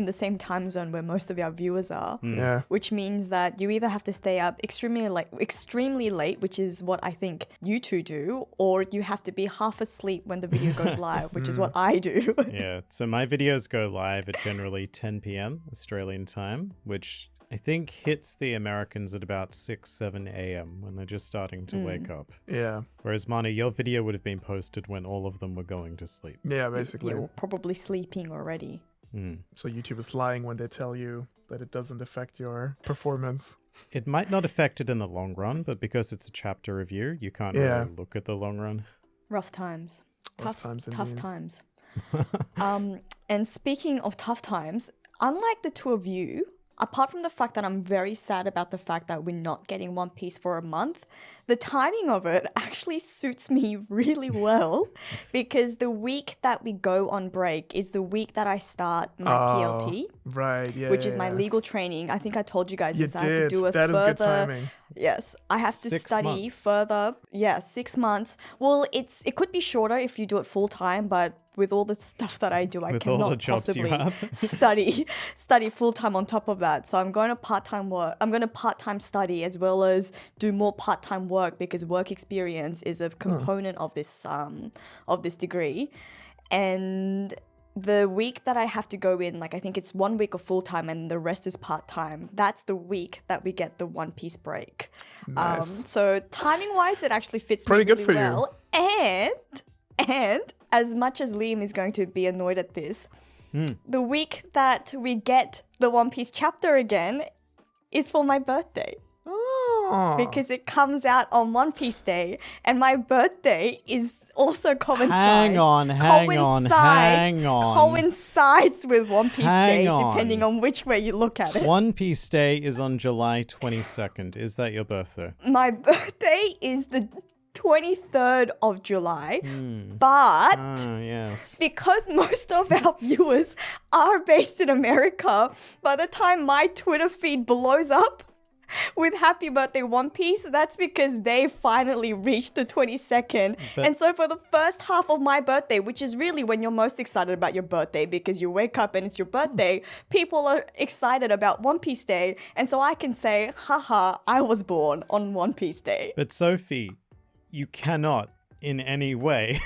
the same time zone where most of our viewers are. Yeah. Which means that you either have to stay up extremely late, which is what I think you two do, or you have to be half asleep when the video goes live, which is what I do. Yeah. So my videos go live at generally 10 p.m. Australian time, which I think hits the Americans at about 6, 7 a.m. when they're just starting to wake up. Yeah. Whereas, Manu, your video would have been posted when all of them were going to sleep. Yeah, basically. You're probably sleeping already. So YouTube is lying when they tell you that it doesn't affect your performance. It might not affect it in the long run, but because it's a chapter review, you can't really look at the long run. Rough times. Tough times Tough indeed. times. And speaking of tough times, unlike the two of you, apart from the fact that I'm very sad about the fact that we're not getting One Piece for a month, the timing of it actually suits me really well because the week that we go on break is the week that I start my PLT. Right, yeah. Which is my legal training. I think I told you guys You this. I have to did. do a That is further. good timing. Yes, I have to 6 study months. further. Yeah, 6 months. Well, it could be shorter if you do it full time, but with all the stuff that I do, I With all cannot the jobs you possibly have. study full time on top of that. So I'm going to part-time work. I'm going to part-time study as well as do more part-time work because work experience is a component of this degree. And the week that I have to go in, like I think it's 1 week of full time and the rest is part time. That's the week that we get the One Piece break. Nice. So timing wise, it actually fits Pretty me good really for you. well. And as much as Liam is going to be annoyed at this, the week that we get the One Piece chapter again is for my birthday. Oh. Because it comes out on One Piece Day, and my birthday is also coincides. Hang on. Coincides with One Piece Hang Day, on. depending on which way you look at it. One Piece Day is on July 22nd. Is that your birthday? My birthday is the 23rd of July, but Ah, yes. because most of our viewers are based in America, by the time my Twitter feed blows up with Happy Birthday One Piece, that's because they finally reached the 22nd. But- And so for the first half of my birthday, which is really when you're most excited about your birthday because you wake up and it's your birthday, people are excited about One Piece Day. And so I can say, haha, I was born on One Piece Day. But Sophie, you cannot in any way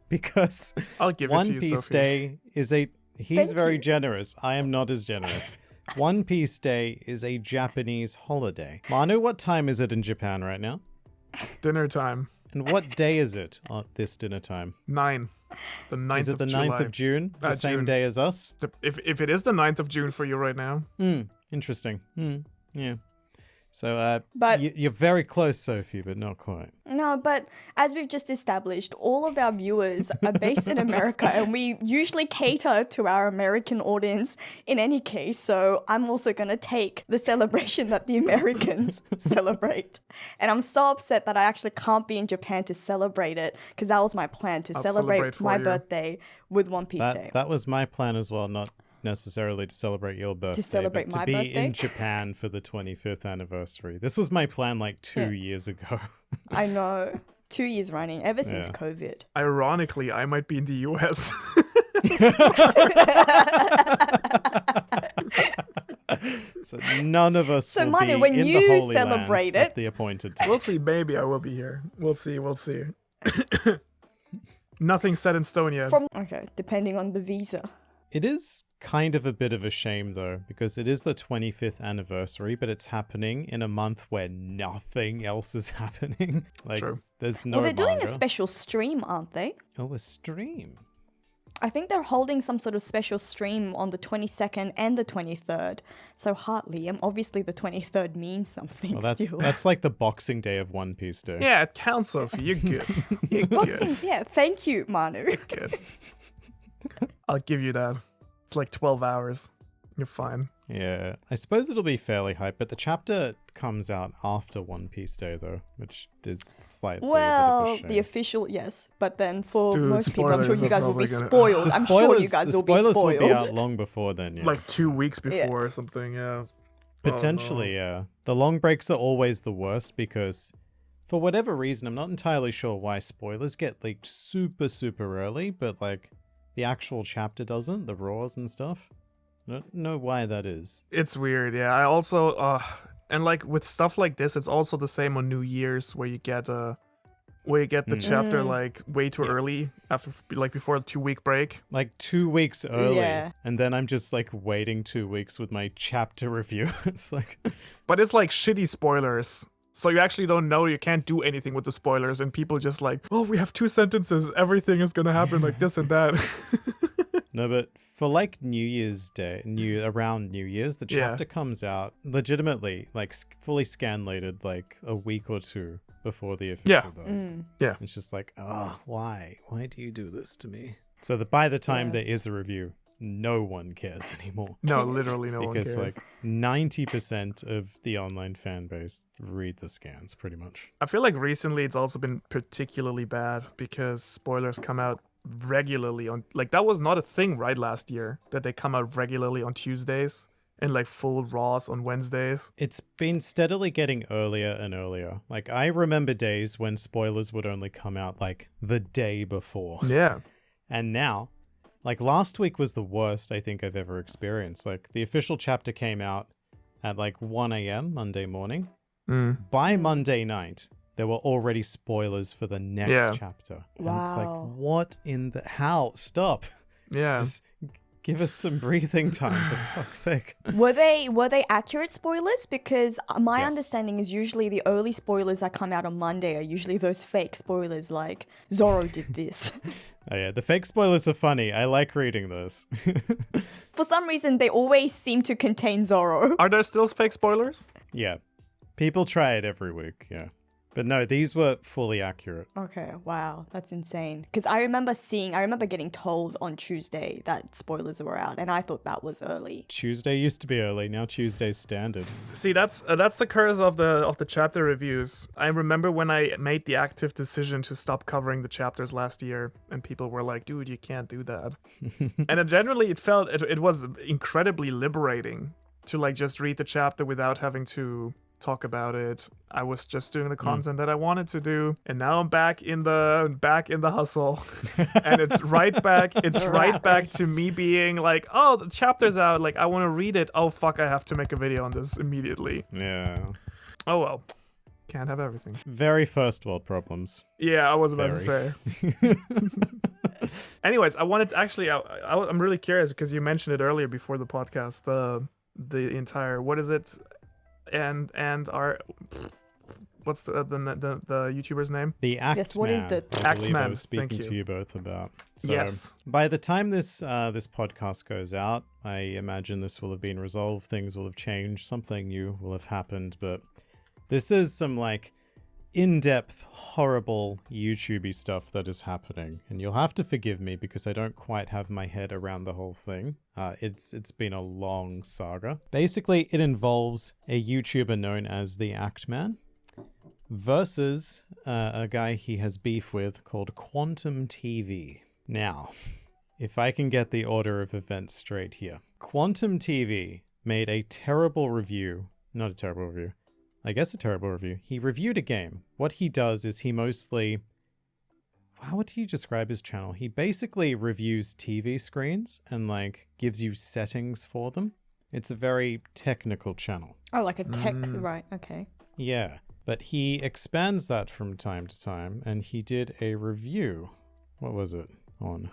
because I'll give it One to you, Piece Sophie. Day is he's Thank very you. generous. I am not as generous. One Piece Day is a Japanese holiday. Manu, what time is it in Japan right now? Dinner time. And what day is it at this dinner time? 9. The 9th Is it the of 9th July. of June? The same June. day as us? If it is the 9th of June for you right now. Interesting. Yeah. So But- you're very close, Sophie, but not quite. No, but as we've just established, all of our viewers are based in America and we usually cater to our American audience in any case. So I'm also going to take the celebration that the Americans celebrate. And I'm so upset that I actually can't be in Japan to celebrate it because that was my plan, to I'll celebrate celebrate for my you. birthday with One Piece Day. That was my plan as well, not necessarily to celebrate your birthday, celebrate but my to be birthday? in Japan for the 25th anniversary. This was my plan like 2 years ago. I know. 2 years running, ever since Yeah. COVID. Ironically, I might be in the US. So none of us So, will Manu, be when in you the Holy celebrate Land at it- the appointed time. We'll see. Maybe I will be here. We'll see. Nothing set in stone yet. Okay, depending on the visa. It is kind of a bit of a shame, though, because it is the 25th anniversary, but it's happening in a month where nothing else is happening. Like, True. there's no Well, they're doing a manga. special stream, aren't they? Oh, a stream. I think they're holding some sort of special stream on the 22nd and the 23rd. So, heart, Liam, obviously the 23rd means something Well, still. that's like the Boxing Day of One Piece Day. Yeah, it counts, Sophie. You're good. You're good. Yeah, thank you, Manu. Good. I'll give you that. It's like 12 hours. You're fine. Yeah, I suppose it'll be fairly hype, but the chapter comes out after One Piece Day, though, which is slightly a Well, bit of a shame. the official, yes. But then for Dude, most people, I'm sure spoilers you are guys will be probably gonna- spoiled. The I'm sure you spoilers, guys the will be spoilers spoiled. will be out long before then, yeah. Like 2 weeks before or something, yeah. Potentially, yeah. The long breaks are always the worst because, for whatever reason, I'm not entirely sure why spoilers get leaked super, super early, but like the actual chapter doesn't, the raws and stuff. I don't know why that is. It's weird, yeah. I also, and like with stuff like this, it's also the same on New Year's where you get the chapter like way too early after, like before a 2-week break. Like 2 weeks early, Yeah. and then I'm just like waiting 2 weeks with my chapter review. It's like, But it's like shitty spoilers. So you actually don't know, you can't do anything with the spoilers, and people just like, oh, we have 2 sentences, everything is gonna happen like this and that. no, but for like New Year's Day, around New Year's, the Yeah. chapter comes out legitimately, like fully scanlated, like a week or two before the official does. Yeah. It's just like, why? Why do you do this to me? So that by the time there is a review, no one cares anymore. No, literally no one Because cares. like 90% of the online fan base read the scans pretty much. I feel like recently it's also been particularly bad because spoilers come out regularly on, like, that was not a thing, right, last year, that they come out regularly on Tuesdays and like full Raws on Wednesdays. It's been steadily getting earlier and earlier. Like, I remember days when spoilers would only come out like the day before. Yeah. And now, like, last week was the worst I think I've ever experienced. Like, the official chapter came out at like 1 a.m. Monday morning. By Monday night, there were already spoilers for the next chapter. And it's like, Wow. what in the... How? Stop. Yeah. Just give us some breathing time, for fuck's sake. Were they accurate spoilers? Because my Yes. understanding is usually the early spoilers that come out on Monday are usually those fake spoilers like Zoro did this. Oh yeah, the fake spoilers are funny. I like reading those. For some reason, they always seem to contain Zoro. Are there still fake spoilers? Yeah. People try it every week, yeah. But no, these were fully accurate. Okay, wow, that's insane. Because I remember getting told on Tuesday that spoilers were out, and I thought that was early. Tuesday used to be early, now Tuesday's standard. See, that's the curse of the chapter reviews. I remember when I made the active decision to stop covering the chapters last year, and people were like, "Dude, you can't do that." And it was incredibly liberating to like just read the chapter without having to talk about it. I was just doing the content that I wanted to do, and now I'm back in the hustle. And it's right back to me being like, oh, the chapter's out, like I want to read it. Oh fuck, I have to make a video on this immediately. Yeah. Oh well, can't have everything. Very first world problems. Yeah, I was about to Very. say. Anyways, I wanted to actually I'm really curious because you mentioned it earlier before the podcast, the entire, what is it, and our, what's the YouTuber's name? TheActMan. Yes, what is the I believe I TheActMan, was speaking thank to you. you both about. So Yes. by the time this podcast goes out, I imagine this will have been resolved, things will have changed, something new will have happened, but this is some like in-depth, horrible YouTubey stuff that is happening, and you'll have to forgive me because I don't quite have my head around the whole thing. It's been a long saga. Basically, it involves a YouTuber known as TheActMan versus a guy he has beef with called QuantumTV. Now, if I can get the order of events straight here. QuantumTV made a terrible review, not a terrible review, I guess a terrible review. He reviewed a game. What he does is he mostly... How would you describe his channel? He basically reviews TV screens and like gives you settings for them. It's a very technical channel. Oh, like a tech, right? Okay. Yeah, but he expands that from time to time, and he did a review. What was it? On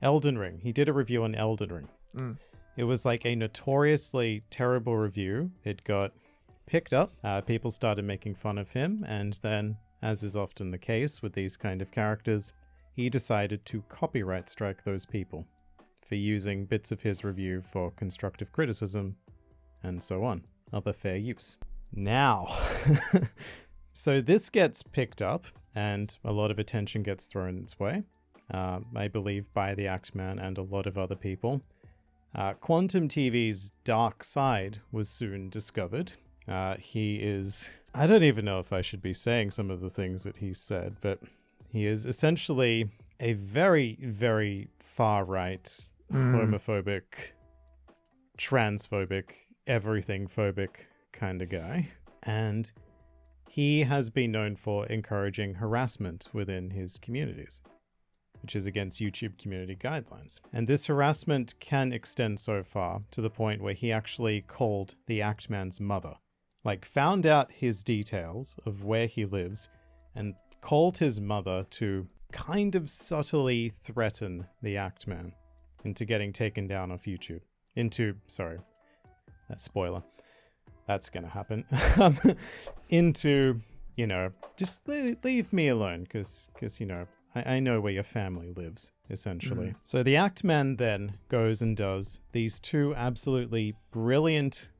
Elden Ring. He did a review on Elden Ring. It was like a notoriously terrible review. It got picked up. People started making fun of him, and then, as is often the case with these kind of characters, he decided to copyright strike those people for using bits of his review for constructive criticism, and so on. Other fair use. Now, so this gets picked up, and a lot of attention gets thrown its way, I believe by TheActMan and a lot of other people. QuantumTV's dark side was soon discovered. He is... I don't even know if I should be saying some of the things that he said, but he is essentially a very, very far-right, homophobic, transphobic, everything-phobic kind of guy. And he has been known for encouraging harassment within his communities, which is against YouTube community guidelines. And this harassment can extend so far to the point where he actually called TheActMan's mother. Like, found out his details of where he lives and called his mother to kind of subtly threaten TheActMan into getting taken down off YouTube. Spoiler. That's gonna happen. Into, just leave me alone, because I know where your family lives, essentially. So TheActMan then goes and does these two absolutely brilliant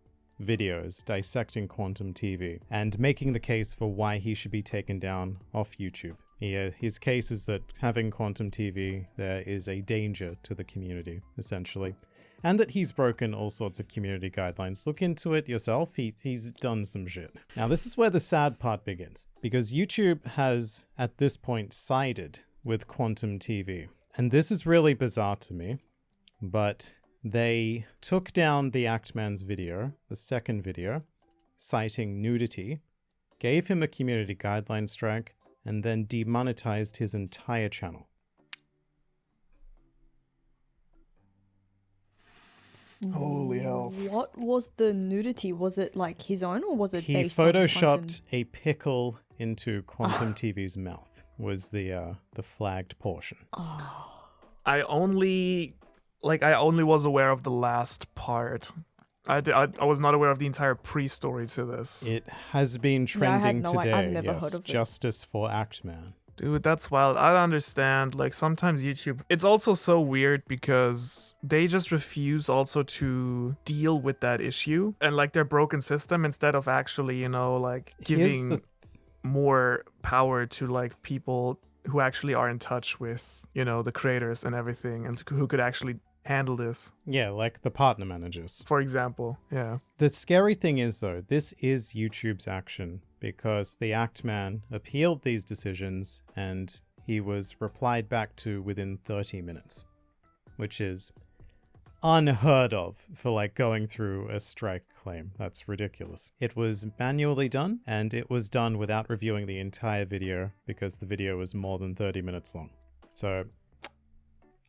videos dissecting QuantumTV and making the case for why he should be taken down off YouTube. His case is that having QuantumTV there is a danger to the community, essentially. And that he's broken all sorts of community guidelines. Look into it yourself. He's done some shit. Now, this is where the sad part begins. Because YouTube has, at this point, sided with QuantumTV. And this is really bizarre to me. But they took down TheActMan's video, the second video, citing nudity, gave him a community guideline strike, and then demonetized his entire channel. Holy hell. What was the nudity? Was it like his own, or was it He based on photoshopped a pickle into QuantumTV's mouth, was the flagged portion. I only was aware of the last part. I was not aware of the entire pre-story to this. It has been trending I've today. never heard Yes, of it. Justice for ActMan. Dude, that's wild. I don't understand. Like, sometimes YouTube... It's also so weird because they just refuse also to deal with that issue and, like, their broken system instead of actually, you know, like, giving more power to, like, people who actually are in touch with, you know, the creators and everything and who could actually handle this. Yeah, like the partner managers. For example, yeah. The scary thing is, though, this is YouTube's action because TheActMan appealed these decisions and he was replied back to within 30 minutes, which is unheard of for, like, going through a strike claim. That's ridiculous. It was manually done, and it was done without reviewing the entire video because the video was more than 30 minutes long. So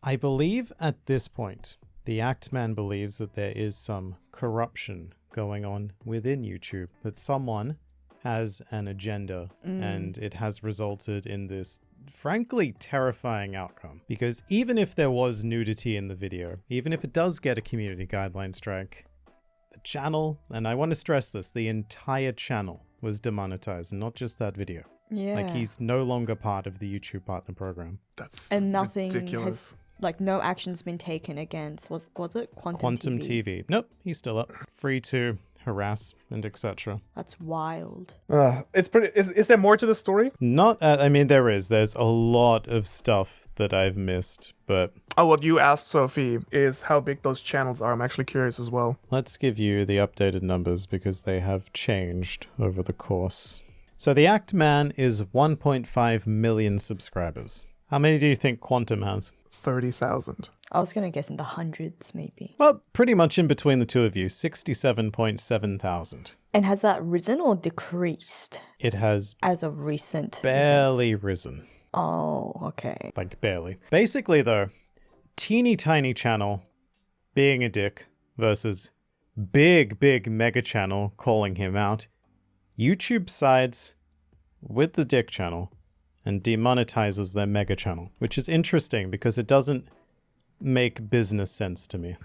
I believe at this point, TheActMan believes that there is some corruption going on within YouTube, that someone has an agenda, and it has resulted in this frankly terrifying outcome. Because even if there was nudity in the video, even if it does get a community guideline strike, the channel, and I want to stress this, the entire channel was demonetized, not just that video. Yeah. Like, he's no longer part of the YouTube partner program. That's and nothing ridiculous. has, like, no action's been taken against, was it Quantum TV. Nope, he's still up. Free to harass and etc. That's wild. It's pretty... Is there more to the story? Not, I mean, there is. There's a lot of stuff that I've missed, but... Oh, what you asked, Sophie, is how big those channels are. I'm actually curious as well. Let's give you the updated numbers because they have changed over the course. So TheActMan is 1.5 million subscribers. How many do you think Quantum has? 30,000. I was going to guess in the hundreds, maybe. Well, pretty much in between the two of you, 67.7 thousand. And has that risen or decreased It has as of recent barely events? risen. Oh, okay. Like, barely. Basically, though, teeny tiny channel being a dick versus big mega channel calling him out. YouTube sides with the dick channel and demonetizes their mega channel, which is interesting because it doesn't make business sense to me.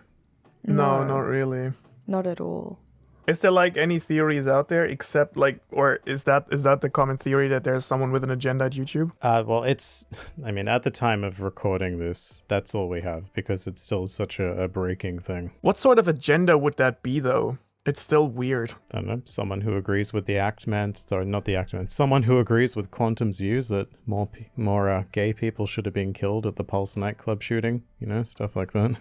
No, not really. Not at all. Is there, like, any theories out there except, like, or is that the common theory that there's someone with an agenda at YouTube? Well, I mean, at the time of recording this, that's all we have because it's still such a breaking thing. What sort of agenda would that be, though? It's still weird. I don't know, someone who agrees with not the ActMan, someone who agrees with Quantum's views that more gay people should have been killed at the Pulse nightclub shooting, you know, stuff like that.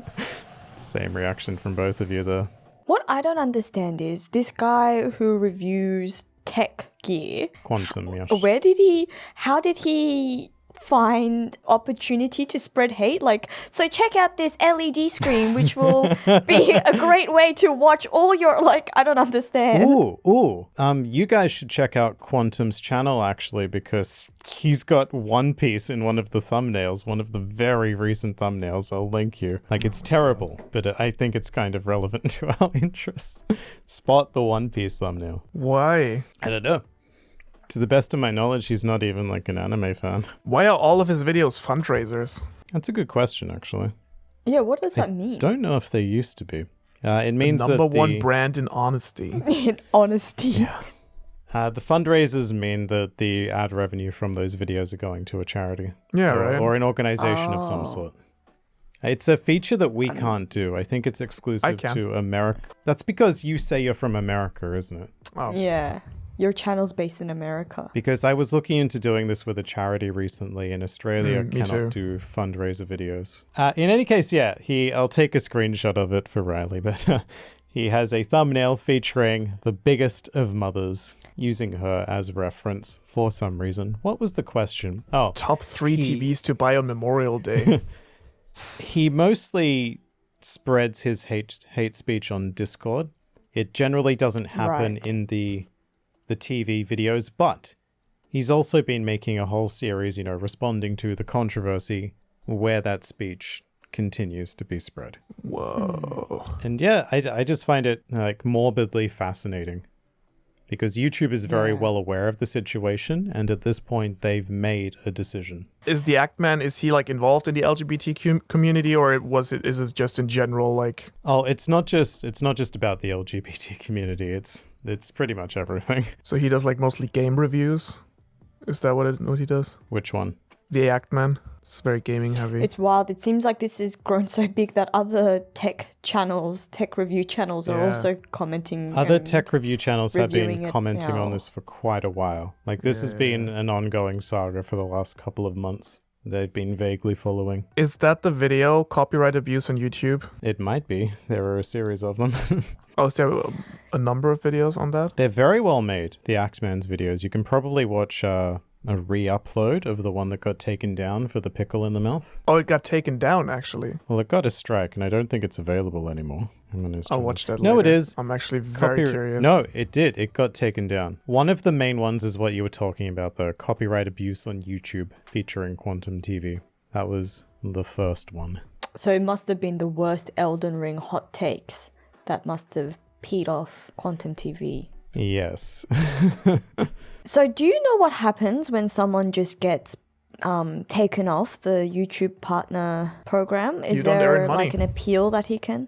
Same reaction from both of you there. What I don't understand is this guy who reviews tech gear, Quantum, yes. how did he find opportunity to spread hate? Like, so check out this LED screen, which will be a great way to watch all your, like, I don't understand. Ooh. You guys should check out Quantum's channel, actually, because he's got One Piece in one of the thumbnails, one of the very recent thumbnails. I'll link you. Like, it's terrible, but I think it's kind of relevant to our interests. Spot the One Piece thumbnail. Why? I don't know. To the best of my knowledge, he's not even, like, an anime fan. Why are all of his videos fundraisers? That's a good question, actually. Yeah, what does that mean? Don't know if they used to be. It means Number that one brand in honesty. In honesty. the fundraisers mean that the ad revenue from those videos are going to a charity. Yeah, right. Or an organization of some sort. It's a feature that we can't do. I think it's exclusive to America. That's because you say you're from America, isn't it? Oh. Yeah. Your channel's based in America. Because I was looking into doing this with a charity recently, and Australia me too. cannot do fundraiser videos. In any case, yeah, I'll take a screenshot of it for Riley, but he has a thumbnail featuring the biggest of mothers, using her as reference for some reason. What was the question? Oh, Top 3 TVs to buy on Memorial Day. he mostly spreads his hate speech on Discord. It generally doesn't happen in the TV videos, but he's also been making a whole series, responding to the controversy where that speech continues to be spread. Whoa. And yeah, I just find it like morbidly fascinating because YouTube is very well aware of the situation, and at this point they've made a decision. Is TheActMan, is he like involved in the LGBT community, or is it just in general like? Oh, it's not just about the LGBT community. It's pretty much everything. So he does like mostly game reviews? Is that what he does? Which one? TheActMan. It's very gaming heavy. It's wild. It seems like this has grown so big that other tech review channels are also commenting. Other tech review channels have reviewing been it commenting now. on this for quite a while. Like this has been an ongoing saga for the last couple of months. They've been vaguely following. Is that the video copyright abuse on YouTube? It might be. There are a series of them. Oh, is there a number of videos on that? They're very well made, the TheActMan's videos. You can probably watch a re-upload of the one that got taken down for the pickle in the mouth. Oh, it got taken down, actually. Well, it got a strike, and I don't think it's available anymore. I'll watch that No, later. it is. I'm actually very curious. No, it did. It got taken down. One of the main ones is what you were talking about, the copyright abuse on YouTube featuring QuantumTV. That was the first one. So it must have been the worst Elden Ring hot takes that must have peed off QuantumTV. Yes. So do you know what happens when someone just gets taken off the YouTube partner program? Is You don't earn there money. like an appeal that he can?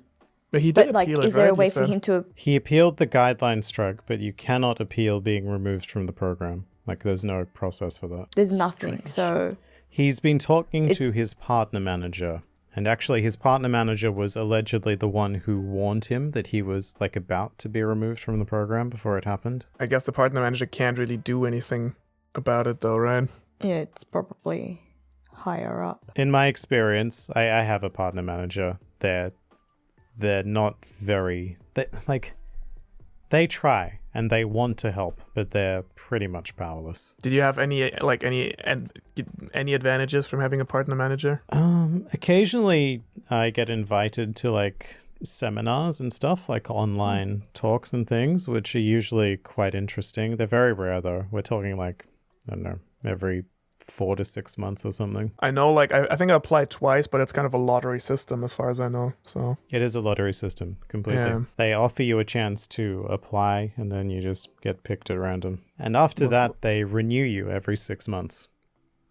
But he did But like, appeal it, is there a right? way You for said. him to? He appealed the guideline strike, but you cannot appeal being removed from the program. Like, there's no process for that. There's nothing. So He's been talking to It's- his partner manager. And actually, his partner manager was allegedly the one who warned him that he was, like, about to be removed from the program before it happened. I guess the partner manager can't really do anything about it, though, right? yeah, it's probably higher up. In my experience, I have a partner manager. They're not very... They try, and they want to help, but they're pretty much powerless. Did you have any advantages from having a partner manager? Occasionally, I get invited to, like, seminars and stuff, like online talks and things, which are usually quite interesting. They're very rare, though. We're talking, like, I don't know, every 4 to 6 months or something. I know, like, I think I applied twice, but it's kind of a lottery system as far as I know, so... It is a lottery system, completely. Yeah. They offer you a chance to apply, and then you just get picked at random. And after that, they renew you every 6 months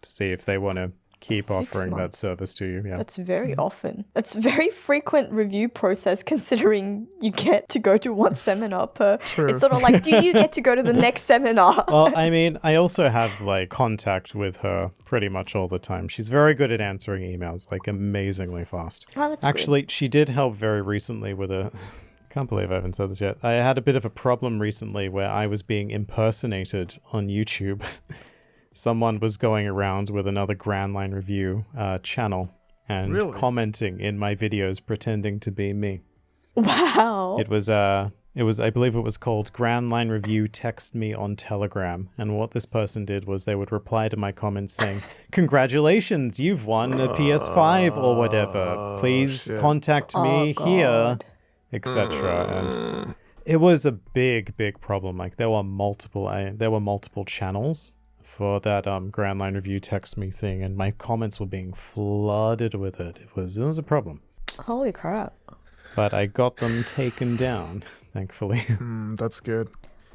to see if they want to keep 6 offering that months. service to you. Yeah. That's very often. That's a very frequent review process considering you get to go to one seminar per. True. It's sort of like, do you get to go to the next seminar? Well, I mean, I also have, like, contact with her pretty much all the time. She's very good at answering emails, like, amazingly fast. Oh, that's good. Actually, she did help very recently with a... Can't believe I haven't said this yet. I had a bit of a problem recently where I was being impersonated on YouTube. Someone was going around with another Grand Line Review channel and Really? commenting in my videos pretending to be me. Wow. It was I believe it was called Grand Line Review Text Me on Telegram. And what this person did was they would reply to my comments saying, "Congratulations, you've won a PS5 or whatever. Please shit. contact me here," etc. And it was a big problem. Like there were multiple channels for that Grand Line Review Text Me thing, and my comments were being flooded with it. It was a problem. Holy crap. But I got them taken down, thankfully. That's good.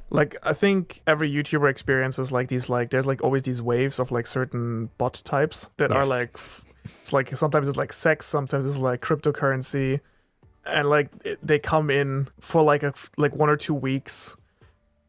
Like, I think every YouTuber experiences like these, like, there's like always these waves of like certain bot types that are Yes. like, it's like, sometimes it's like sex, sometimes it's like cryptocurrency. And like, they come in for like 1 or 2 weeks,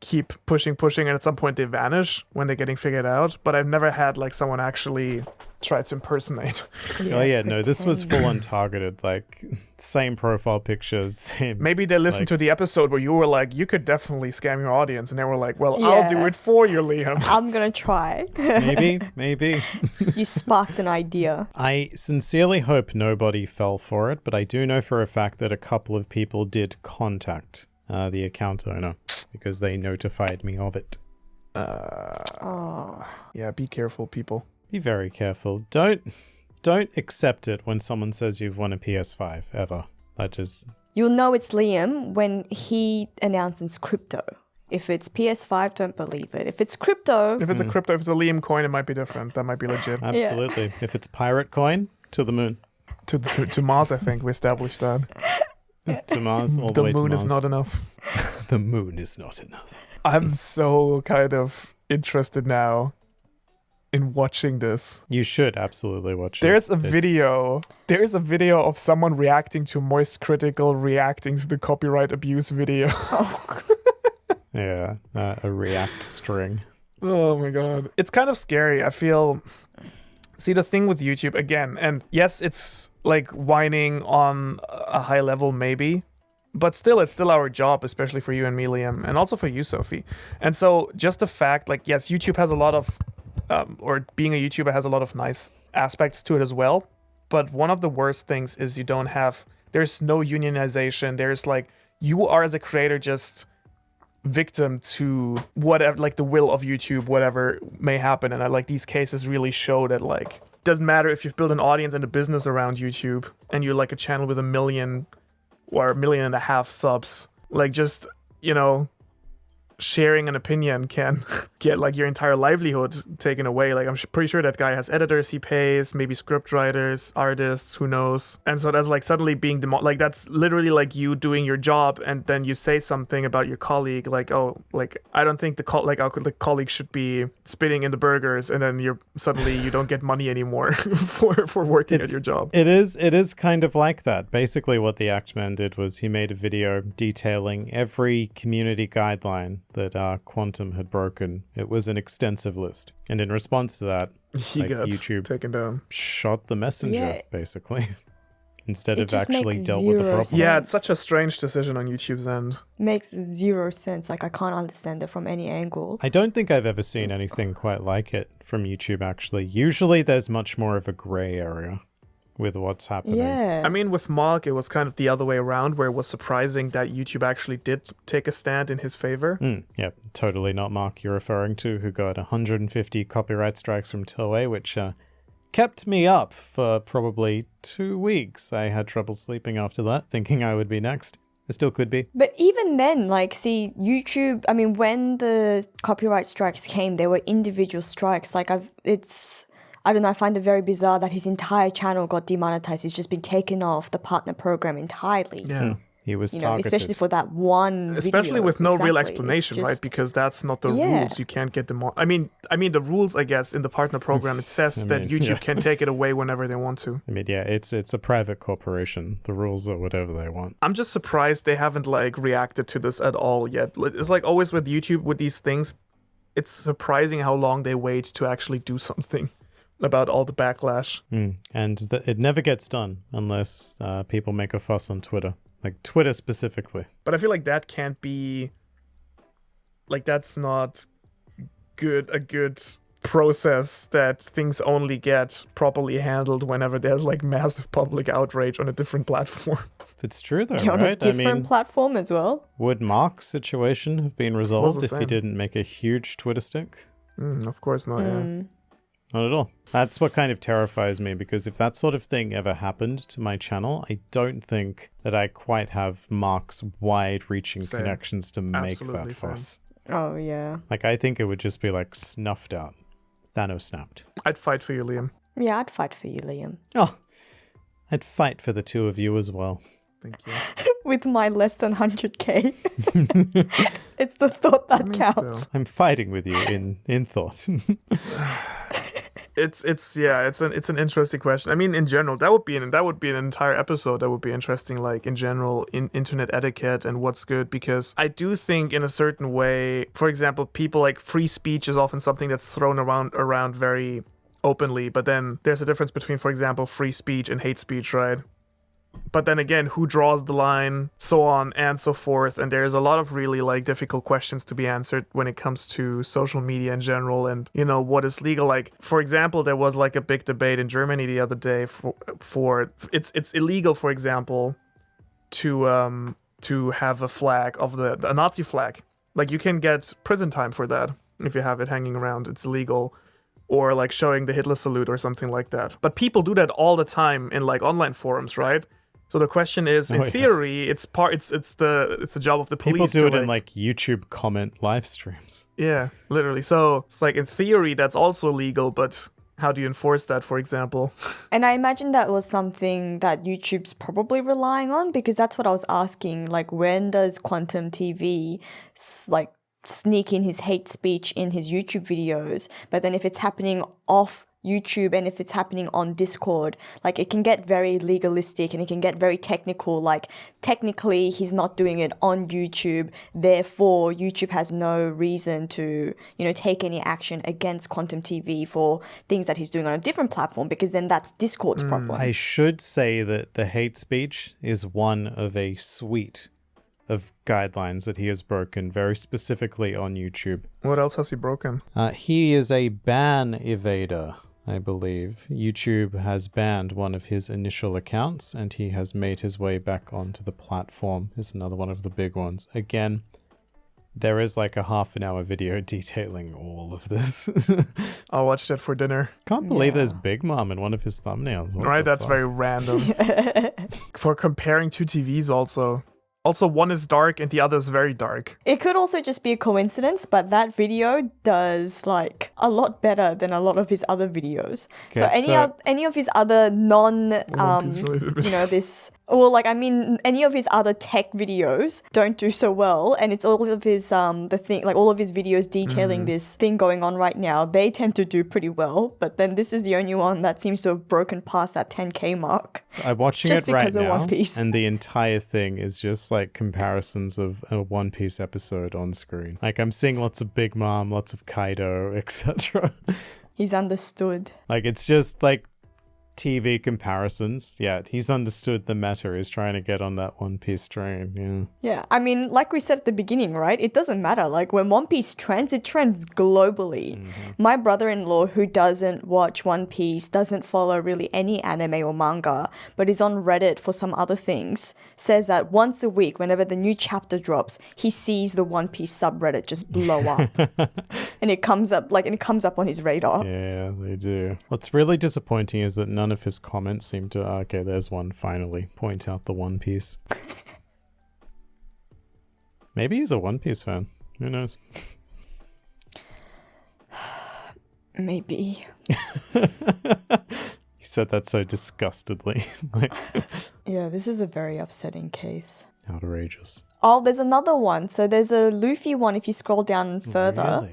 keep pushing, and at some point they vanish when they're getting figured out. But I've never had like someone actually try to impersonate. Oh yeah, no, this was full on targeted, like same profile pictures, same. Maybe they listened to the episode where you were like, you could definitely scam your audience, and they were like, well, I'll do it for you, Liam. I'm gonna try. Maybe. You sparked an idea. I sincerely hope nobody fell for it, but I do know for a fact that a couple of people did contact the account owner because they notified me of it. Yeah, be careful, people. Be very careful. Don't accept it when someone says you've won a PS5 ever. That just... You'll know it's Liam when he announces crypto. If it's PS5, don't believe it. If it's crypto... If it's a crypto, if it's a Liam coin, it might be different. That might be legit. Absolutely. If it's pirate coin, to the moon. To Mars, I think we established that. To Mars, all the way to moon Mars. is not enough. The moon is not enough. I'm so kind of interested now in watching this. You should absolutely watch There's it. a video of someone reacting to Moist Critical reacting to the copyright abuse video. Yeah, a React string. Oh my god. It's kind of scary. I feel... See, the thing with YouTube, again, and yes, it's like whining on a high level maybe, but still, it's still our job, especially for you and me, Liam, and also for you, Sophie. And so just the fact, like, yes, YouTube has a lot of, or being a YouTuber has a lot of nice aspects to it as well, but one of the worst things is there's no unionization. There's like, you are as a creator just victim to whatever, like the will of YouTube, whatever may happen. And like these cases really show that like doesn't matter if you've built an audience and a business around YouTube and you're like a channel with 1 million or 1.5 million subs, like just, you know, sharing an opinion can get like your entire livelihood taken away. Like I'm pretty sure that guy has editors he pays, maybe script writers, artists, who knows. And so that's like suddenly being like that's literally like you doing your job and then you say something about your colleague like, oh, like I don't think the colleague should be spitting in the burgers, and then you don't get money anymore for working at your job. It is kind of like that. Basically what TheActMan did was he made a video detailing every community guideline that Quantum had broken. It was an extensive list. And in response to that, YouTube taken down. Shot the messenger, basically, instead of just actually makes dealt with the zero problem. sense. Yeah, it's such a strange decision on YouTube's end. Makes zero sense. Like, I can't understand it from any angle. I don't think I've ever seen anything quite like it from YouTube, actually. Usually there's much more of a gray area with what's happening. Yeah. I mean, with Mark, it was kind of the other way around, where it was surprising that YouTube actually did take a stand in his favor. Yeah, totally not Mark you're referring to, who got 150 copyright strikes from Toei, which kept me up for probably 2 weeks. I had trouble sleeping after that, thinking I would be next. I still could be. But even then, like, see, YouTube, I mean, when the copyright strikes came, there were individual strikes. Like, I don't know, I find it very bizarre that his entire channel got demonetized. He's just been taken off the partner program entirely. Yeah. He was You know, targeted. especially for that one Especially video. with no real Exactly. explanation, It's right? just- Because that's not the Yeah. rules. You can't get them. I mean, the rules, I guess, in the partner program, it says that YouTube can take it away whenever they want to. I mean, yeah, it's a private corporation. The rules are whatever they want. I'm just surprised they haven't like reacted to this at all yet. It's like always with YouTube with these things. It's surprising how long they wait to actually do something about all the backlash. And it never gets done unless people make a fuss on Twitter. Like Twitter specifically. But I feel like that can't be, like, that's not a good process, that things only get properly handled whenever there's like massive public outrage on a different platform. It's true though, on a right? different platform as well. Would Mark's situation have been resolved if he same. didn't make a huge Twitter stick? Of course not, yeah. Not at all. That's what kind of terrifies me, because if that sort of thing ever happened to my channel, I don't think that I quite have Mark's wide-reaching Same. connections to make Absolutely that same. fuss. Oh, yeah. Like, I think it would just be like snuffed out. Thanos snapped. I'd fight for you, Liam. Yeah, I'd fight for you, Liam. Oh, I'd fight for the two of you as well. Thank you. With my less than 100k. It's the thought that counts. Still. I'm fighting with you in thought. It's an interesting question. I mean, in general, that would be an entire episode that would be interesting, like in general, in internet etiquette and what's good, because I do think in a certain way, for example, people like free speech is often something that's thrown around very openly, but then there's a difference between, for example, free speech and hate speech, right? But then again, who draws the line, so on and so forth. And there's a lot of really like difficult questions to be answered when it comes to social media in general and, you know, what is legal. Like, for example, there was like a big debate in Germany the other day for it's illegal, for example, to have a flag of a Nazi flag. Like, you can get prison time for that if you have it hanging around. It's illegal. Or like showing the Hitler salute or something like that. But people do that all the time in like online forums, right? So the question is, in theory, it's the job of the police. People do it in like YouTube comment live streams. Yeah, literally. So it's like in theory that's also legal, but how do you enforce that, for example? And I imagine that was something that YouTube's probably relying on, because that's what I was asking. Like, when does QuantumTV like sneak in his hate speech in his YouTube videos? But then if it's happening off YouTube and if it's happening on Discord, like, it can get very legalistic and it can get very technical. Like, technically he's not doing it on YouTube, therefore YouTube has no reason to, you know, take any action against QuantumTV for things that he's doing on a different platform, because then that's Discord's problem. I should say that the hate speech is one of a suite of guidelines that he has broken very specifically on YouTube. What else has he broken? He is a ban evader, I believe. YouTube has banned one of his initial accounts and he has made his way back onto the platform. Is another one of the big ones. Again, there is like a half an hour video detailing all of this. I'll watch that for dinner. Can't believe there's Big Mom in one of his thumbnails. What right, the that's fuck? very random. For comparing two TVs also. Also, one is dark and the other is very dark. It could also just be a coincidence, but that video does like a lot better than a lot of his other videos. Okay, so any of his other non, One-Piece-related you know, this, well, like, I mean, any of his other tech videos don't do so well, and it's all of his all of his videos detailing this thing going on right now. They tend to do pretty well, but then this is the only one that seems to have broken past that 10K mark. So I'm watching just it right because of now, One Piece. and the entire thing is just like comparisons of a One Piece episode on screen. Like, I'm seeing lots of Big Mom, lots of Kaido, etc. He's understood. Like, it's just like TV comparisons. Yeah, he's understood the meta. He's trying to get on that One Piece train. Yeah. Yeah, I mean, like we said at the beginning, right? It doesn't matter. Like, when One Piece trends, it trends globally. My brother-in-law, who doesn't watch One Piece, doesn't follow really any anime or manga, but is on Reddit for some other things, says that once a week, whenever the new chapter drops, he sees the One Piece subreddit just blow up. And it comes up on his radar. Yeah, they do. What's really disappointing is that none of his comments seem to... okay, there's one, finally. Point out the One Piece. Maybe he's a One Piece fan. Who knows? Maybe. You said that so disgustedly. Like, Yeah, this is a very upsetting case. outrageous. Oh, there's another one. So there's a Luffy one if you scroll down further.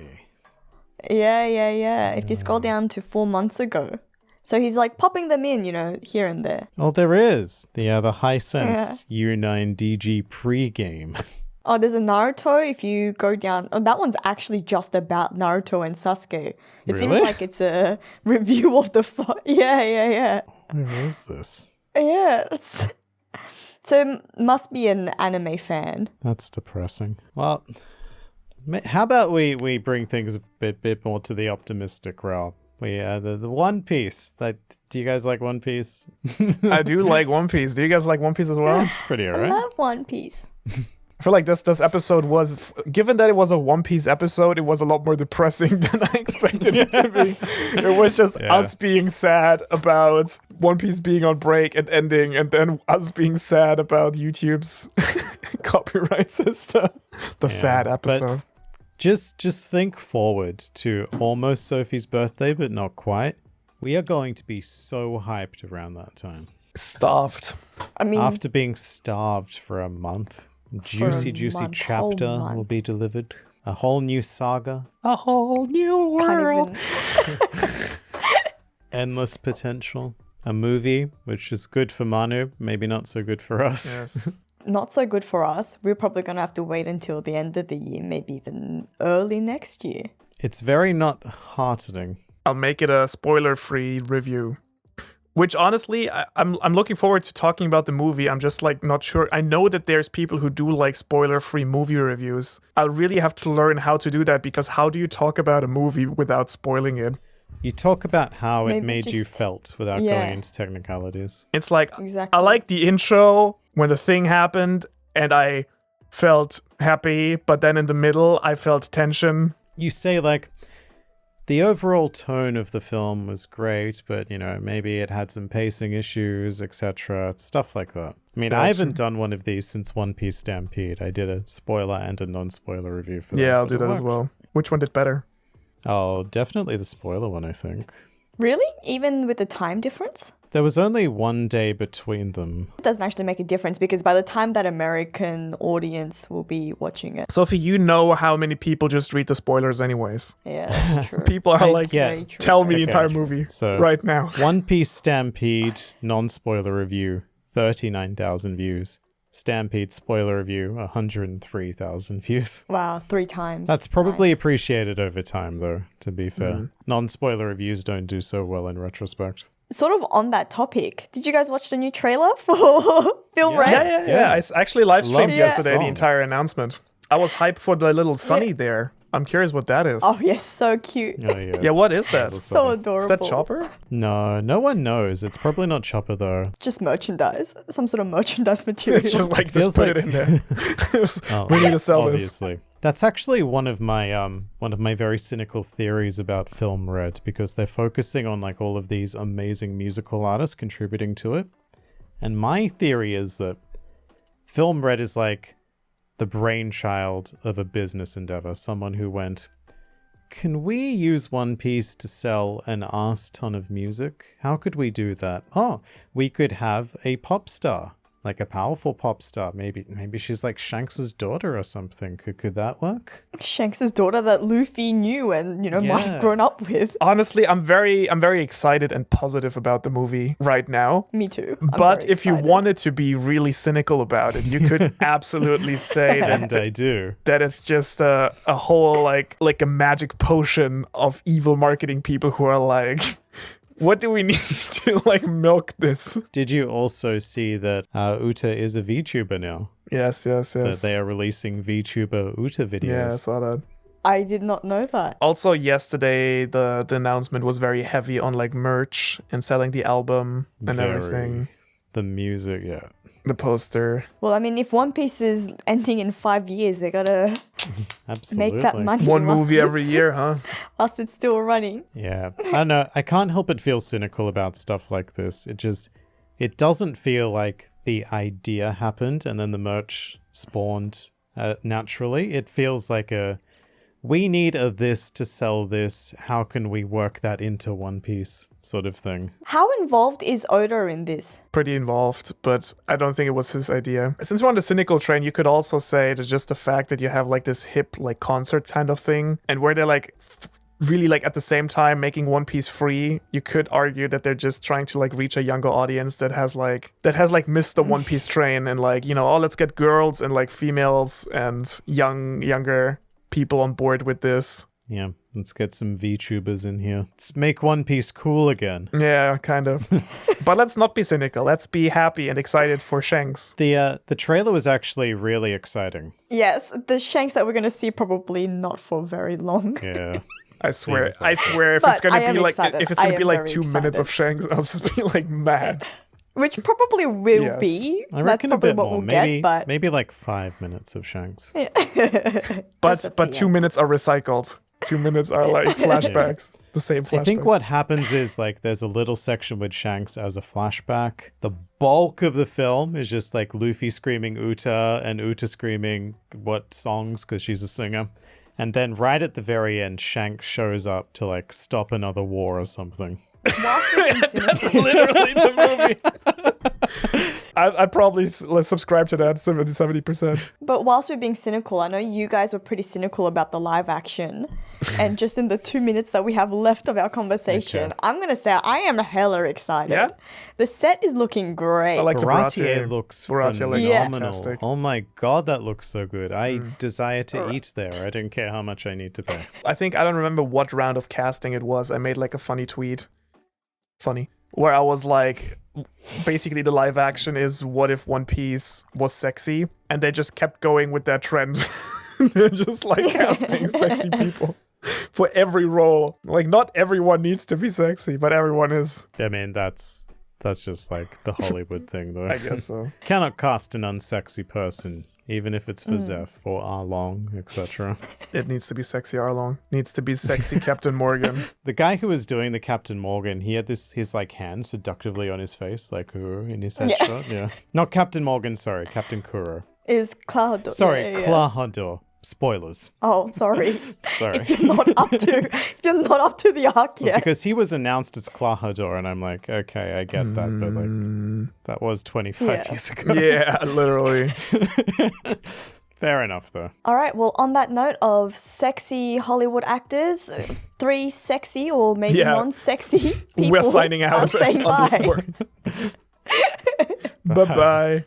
Really? Yeah. If you scroll down to 4 months ago. So he's like popping them in, you know, here and there. Oh, there is. The Hisense U9DG pre-game. Oh, there's a Naruto if you go down. Oh, that one's actually just about Naruto and Sasuke. It seems Really? like it's a review of the fight. Yeah. Where is this? Yeah. So must be an anime fan. That's depressing. Well, how about we bring things a bit more to the optimistic realm? The One Piece. Do you guys like One Piece? I do like One Piece. Do you guys like One Piece as well? It's pretty I alright. love One Piece. I feel like this episode was, given that it was a One Piece episode, it was a lot more depressing than I expected it to be. It was just us being sad about One Piece being on break and ending, and then us being sad about YouTube's copyright system. The sad episode. Just think forward to almost Sophie's birthday, but not quite. We are going to be so hyped around that time. Starved. I mean, After being starved for a month, juicy month, chapter whole month. will be delivered. A whole new saga. A whole new can't world. even... endless potential. A movie, which is good for Manu, maybe not so good for us. Yes. Not so good for us. We're probably going to have to wait until the end of the year, maybe even early next year. It's very not heartening. I'll make it a spoiler-free review. Which honestly, I'm looking forward to talking about the movie. I'm just like not sure. I know that there's people who do like spoiler-free movie reviews. I'll really have to learn how to do that, because how do you talk about a movie without spoiling it? You talk about how it Maybe made you just- felt without yeah. going into technicalities. It's like, Exactly. I like the intro when the thing happened and I felt happy, but then in the middle I felt tension. You say like, the overall tone of the film was great, but maybe it had some pacing issues, etc. Stuff like that. I mean, I haven't done one of these since One Piece Stampede. I did a spoiler and a non-spoiler review for that. Yeah, I'll but do it that as worked. well. Which one did better? Oh, definitely the spoiler one, I think. Really? Even with the time difference? There was only one day between them. It doesn't actually make a difference, because by the time that American audience will be watching it. Sophie, you know how many people just read the spoilers anyways. Yeah, that's true. People are like, yeah. Very true. tell me the Okay. entire movie So- right now. One Piece Stampede non-spoiler review, 39,000 views. Stampede spoiler review, 103,000 views. Wow, 3 times. That's probably Nice. appreciated over time, though, to be fair. Non-spoiler reviews don't do so well in retrospect. Sort of on that topic, did you guys watch the new trailer for Film Red? Yeah. I actually live streamed Love yesterday that the song. entire announcement. I was hyped for the little Sunny there. I'm curious what that is. Oh, yes, so cute. Oh, yes. Yeah, what is that? So Is adorable. that Chopper? No one knows. It's probably not Chopper, though. Just merchandise. Some sort of merchandise material. It's just like, Feels just put like- it in there. Oh, We need to sell this. obviously. That's actually one of my very cynical theories about Film Red, because they're focusing on like all of these amazing musical artists contributing to it. And my theory is that Film Red is like the brainchild of a business endeavor, someone who went, can we use One Piece to sell an arse ton of music? How could we do that? Oh, we could have a pop star, like a powerful pop star. Maybe she's like Shanks's daughter or something. Could that work? Shanks' daughter that Luffy knew and, might Yeah. have grown up with. Honestly, I'm very excited and positive about the movie right now. Me too. I'm But very if you excited. wanted to be really cynical about it, you could absolutely say And that I do. that it's just a whole like a magic potion of evil marketing people who are like, what do we need to like milk this? Did you also see that Uta is a VTuber now? Yes. That they are releasing VTuber Uta videos. Yeah, I saw that. I did not know that. Also, yesterday the announcement was very heavy on like merch and selling the album and Very. everything. The music, yeah. The poster. Well, I mean, if One Piece is ending in 5 years, they gotta Absolutely. make that money. One whilst movie every it's- year, huh? Whilst it's still running. Yeah. I don't know. I can't help but feel cynical about stuff like this. It doesn't feel like the idea happened and then the merch spawned naturally. It feels like we need a this to sell this. How can we work that into One Piece sort of thing? How involved is Oda in this? Pretty involved, but I don't think it was his idea. Since we're on the cynical train, you could also say that just the fact that you have like this hip like concert kind of thing, and where they're like really like at the same time making One Piece free, you could argue that they're just trying to like reach a younger audience that has missed the One Piece train, and like, oh, let's get girls and like females and younger people on board with this. Yeah. Let's get some VTubers in here. Let's make One Piece cool again. Yeah, kind of. But let's not be cynical. Let's be happy and excited for Shanks. The trailer was actually really exciting. Yes, the Shanks that we're gonna see probably not for very long. Yeah. I swear, Seems like- if But it's gonna I am be like excited. if it's I gonna am be like very 2 minutes of Shanks, I'll just be like mad. Which probably will Yes. be. I That's reckon a probably bit what more. we'll Maybe get, but maybe like 5 minutes of Shanks. But 2 minutes are recycled. 2 minutes are like flashbacks. The same flashback. I think what happens is like there's a little section with Shanks as a flashback. The bulk of the film is just like Luffy screaming Uta and Uta screaming what songs because she's a singer. And then right at the very end, Shanks shows up to like stop another war or something. That's literally the movie. I'd probably subscribe to that 70%. But whilst we're being cynical, I know you guys were pretty cynical about the live action. And just in the 2 minutes that we have left of our conversation, Okay. I'm going to say I am hella excited. Yeah? The set is looking great. I like the Baratier looks Baratier looks phenomenal. fantastic. Oh my god, that looks so good. I desire to eat there. I don't care how much I need to pay. I think I don't remember what round of casting it was. I made like a funny tweet. Funny. Where I was like, basically the live action is what if One Piece was sexy? And they just kept going with that trend. They're just like casting sexy people for every role. Like not everyone needs to be sexy, but everyone is. I mean, that's just like the Hollywood thing, though. I guess so. Cannot cast an unsexy person, even if it's for Zeph or Arlong, etc. It needs to be sexy Arlong. Needs to be sexy Captain Morgan. The guy who was doing the Captain Morgan, he had his like hand seductively on his face, like in his headshot. Yeah. Not Captain Morgan, sorry, Captain Kuro. Is Cloud. Sorry, yeah. Klahador. Spoilers. Oh, sorry. Sorry. If you're not up to the arc yet. Because he was announced as Klahador, and I'm like, okay, I get that, but like, that was 25 years ago. Yeah, literally. Fair enough, though. All right. Well, on that note of sexy Hollywood actors, 3 sexy or maybe Yeah. non-sexy people. We're signing out I'm saying on this bye. one. Bye-bye.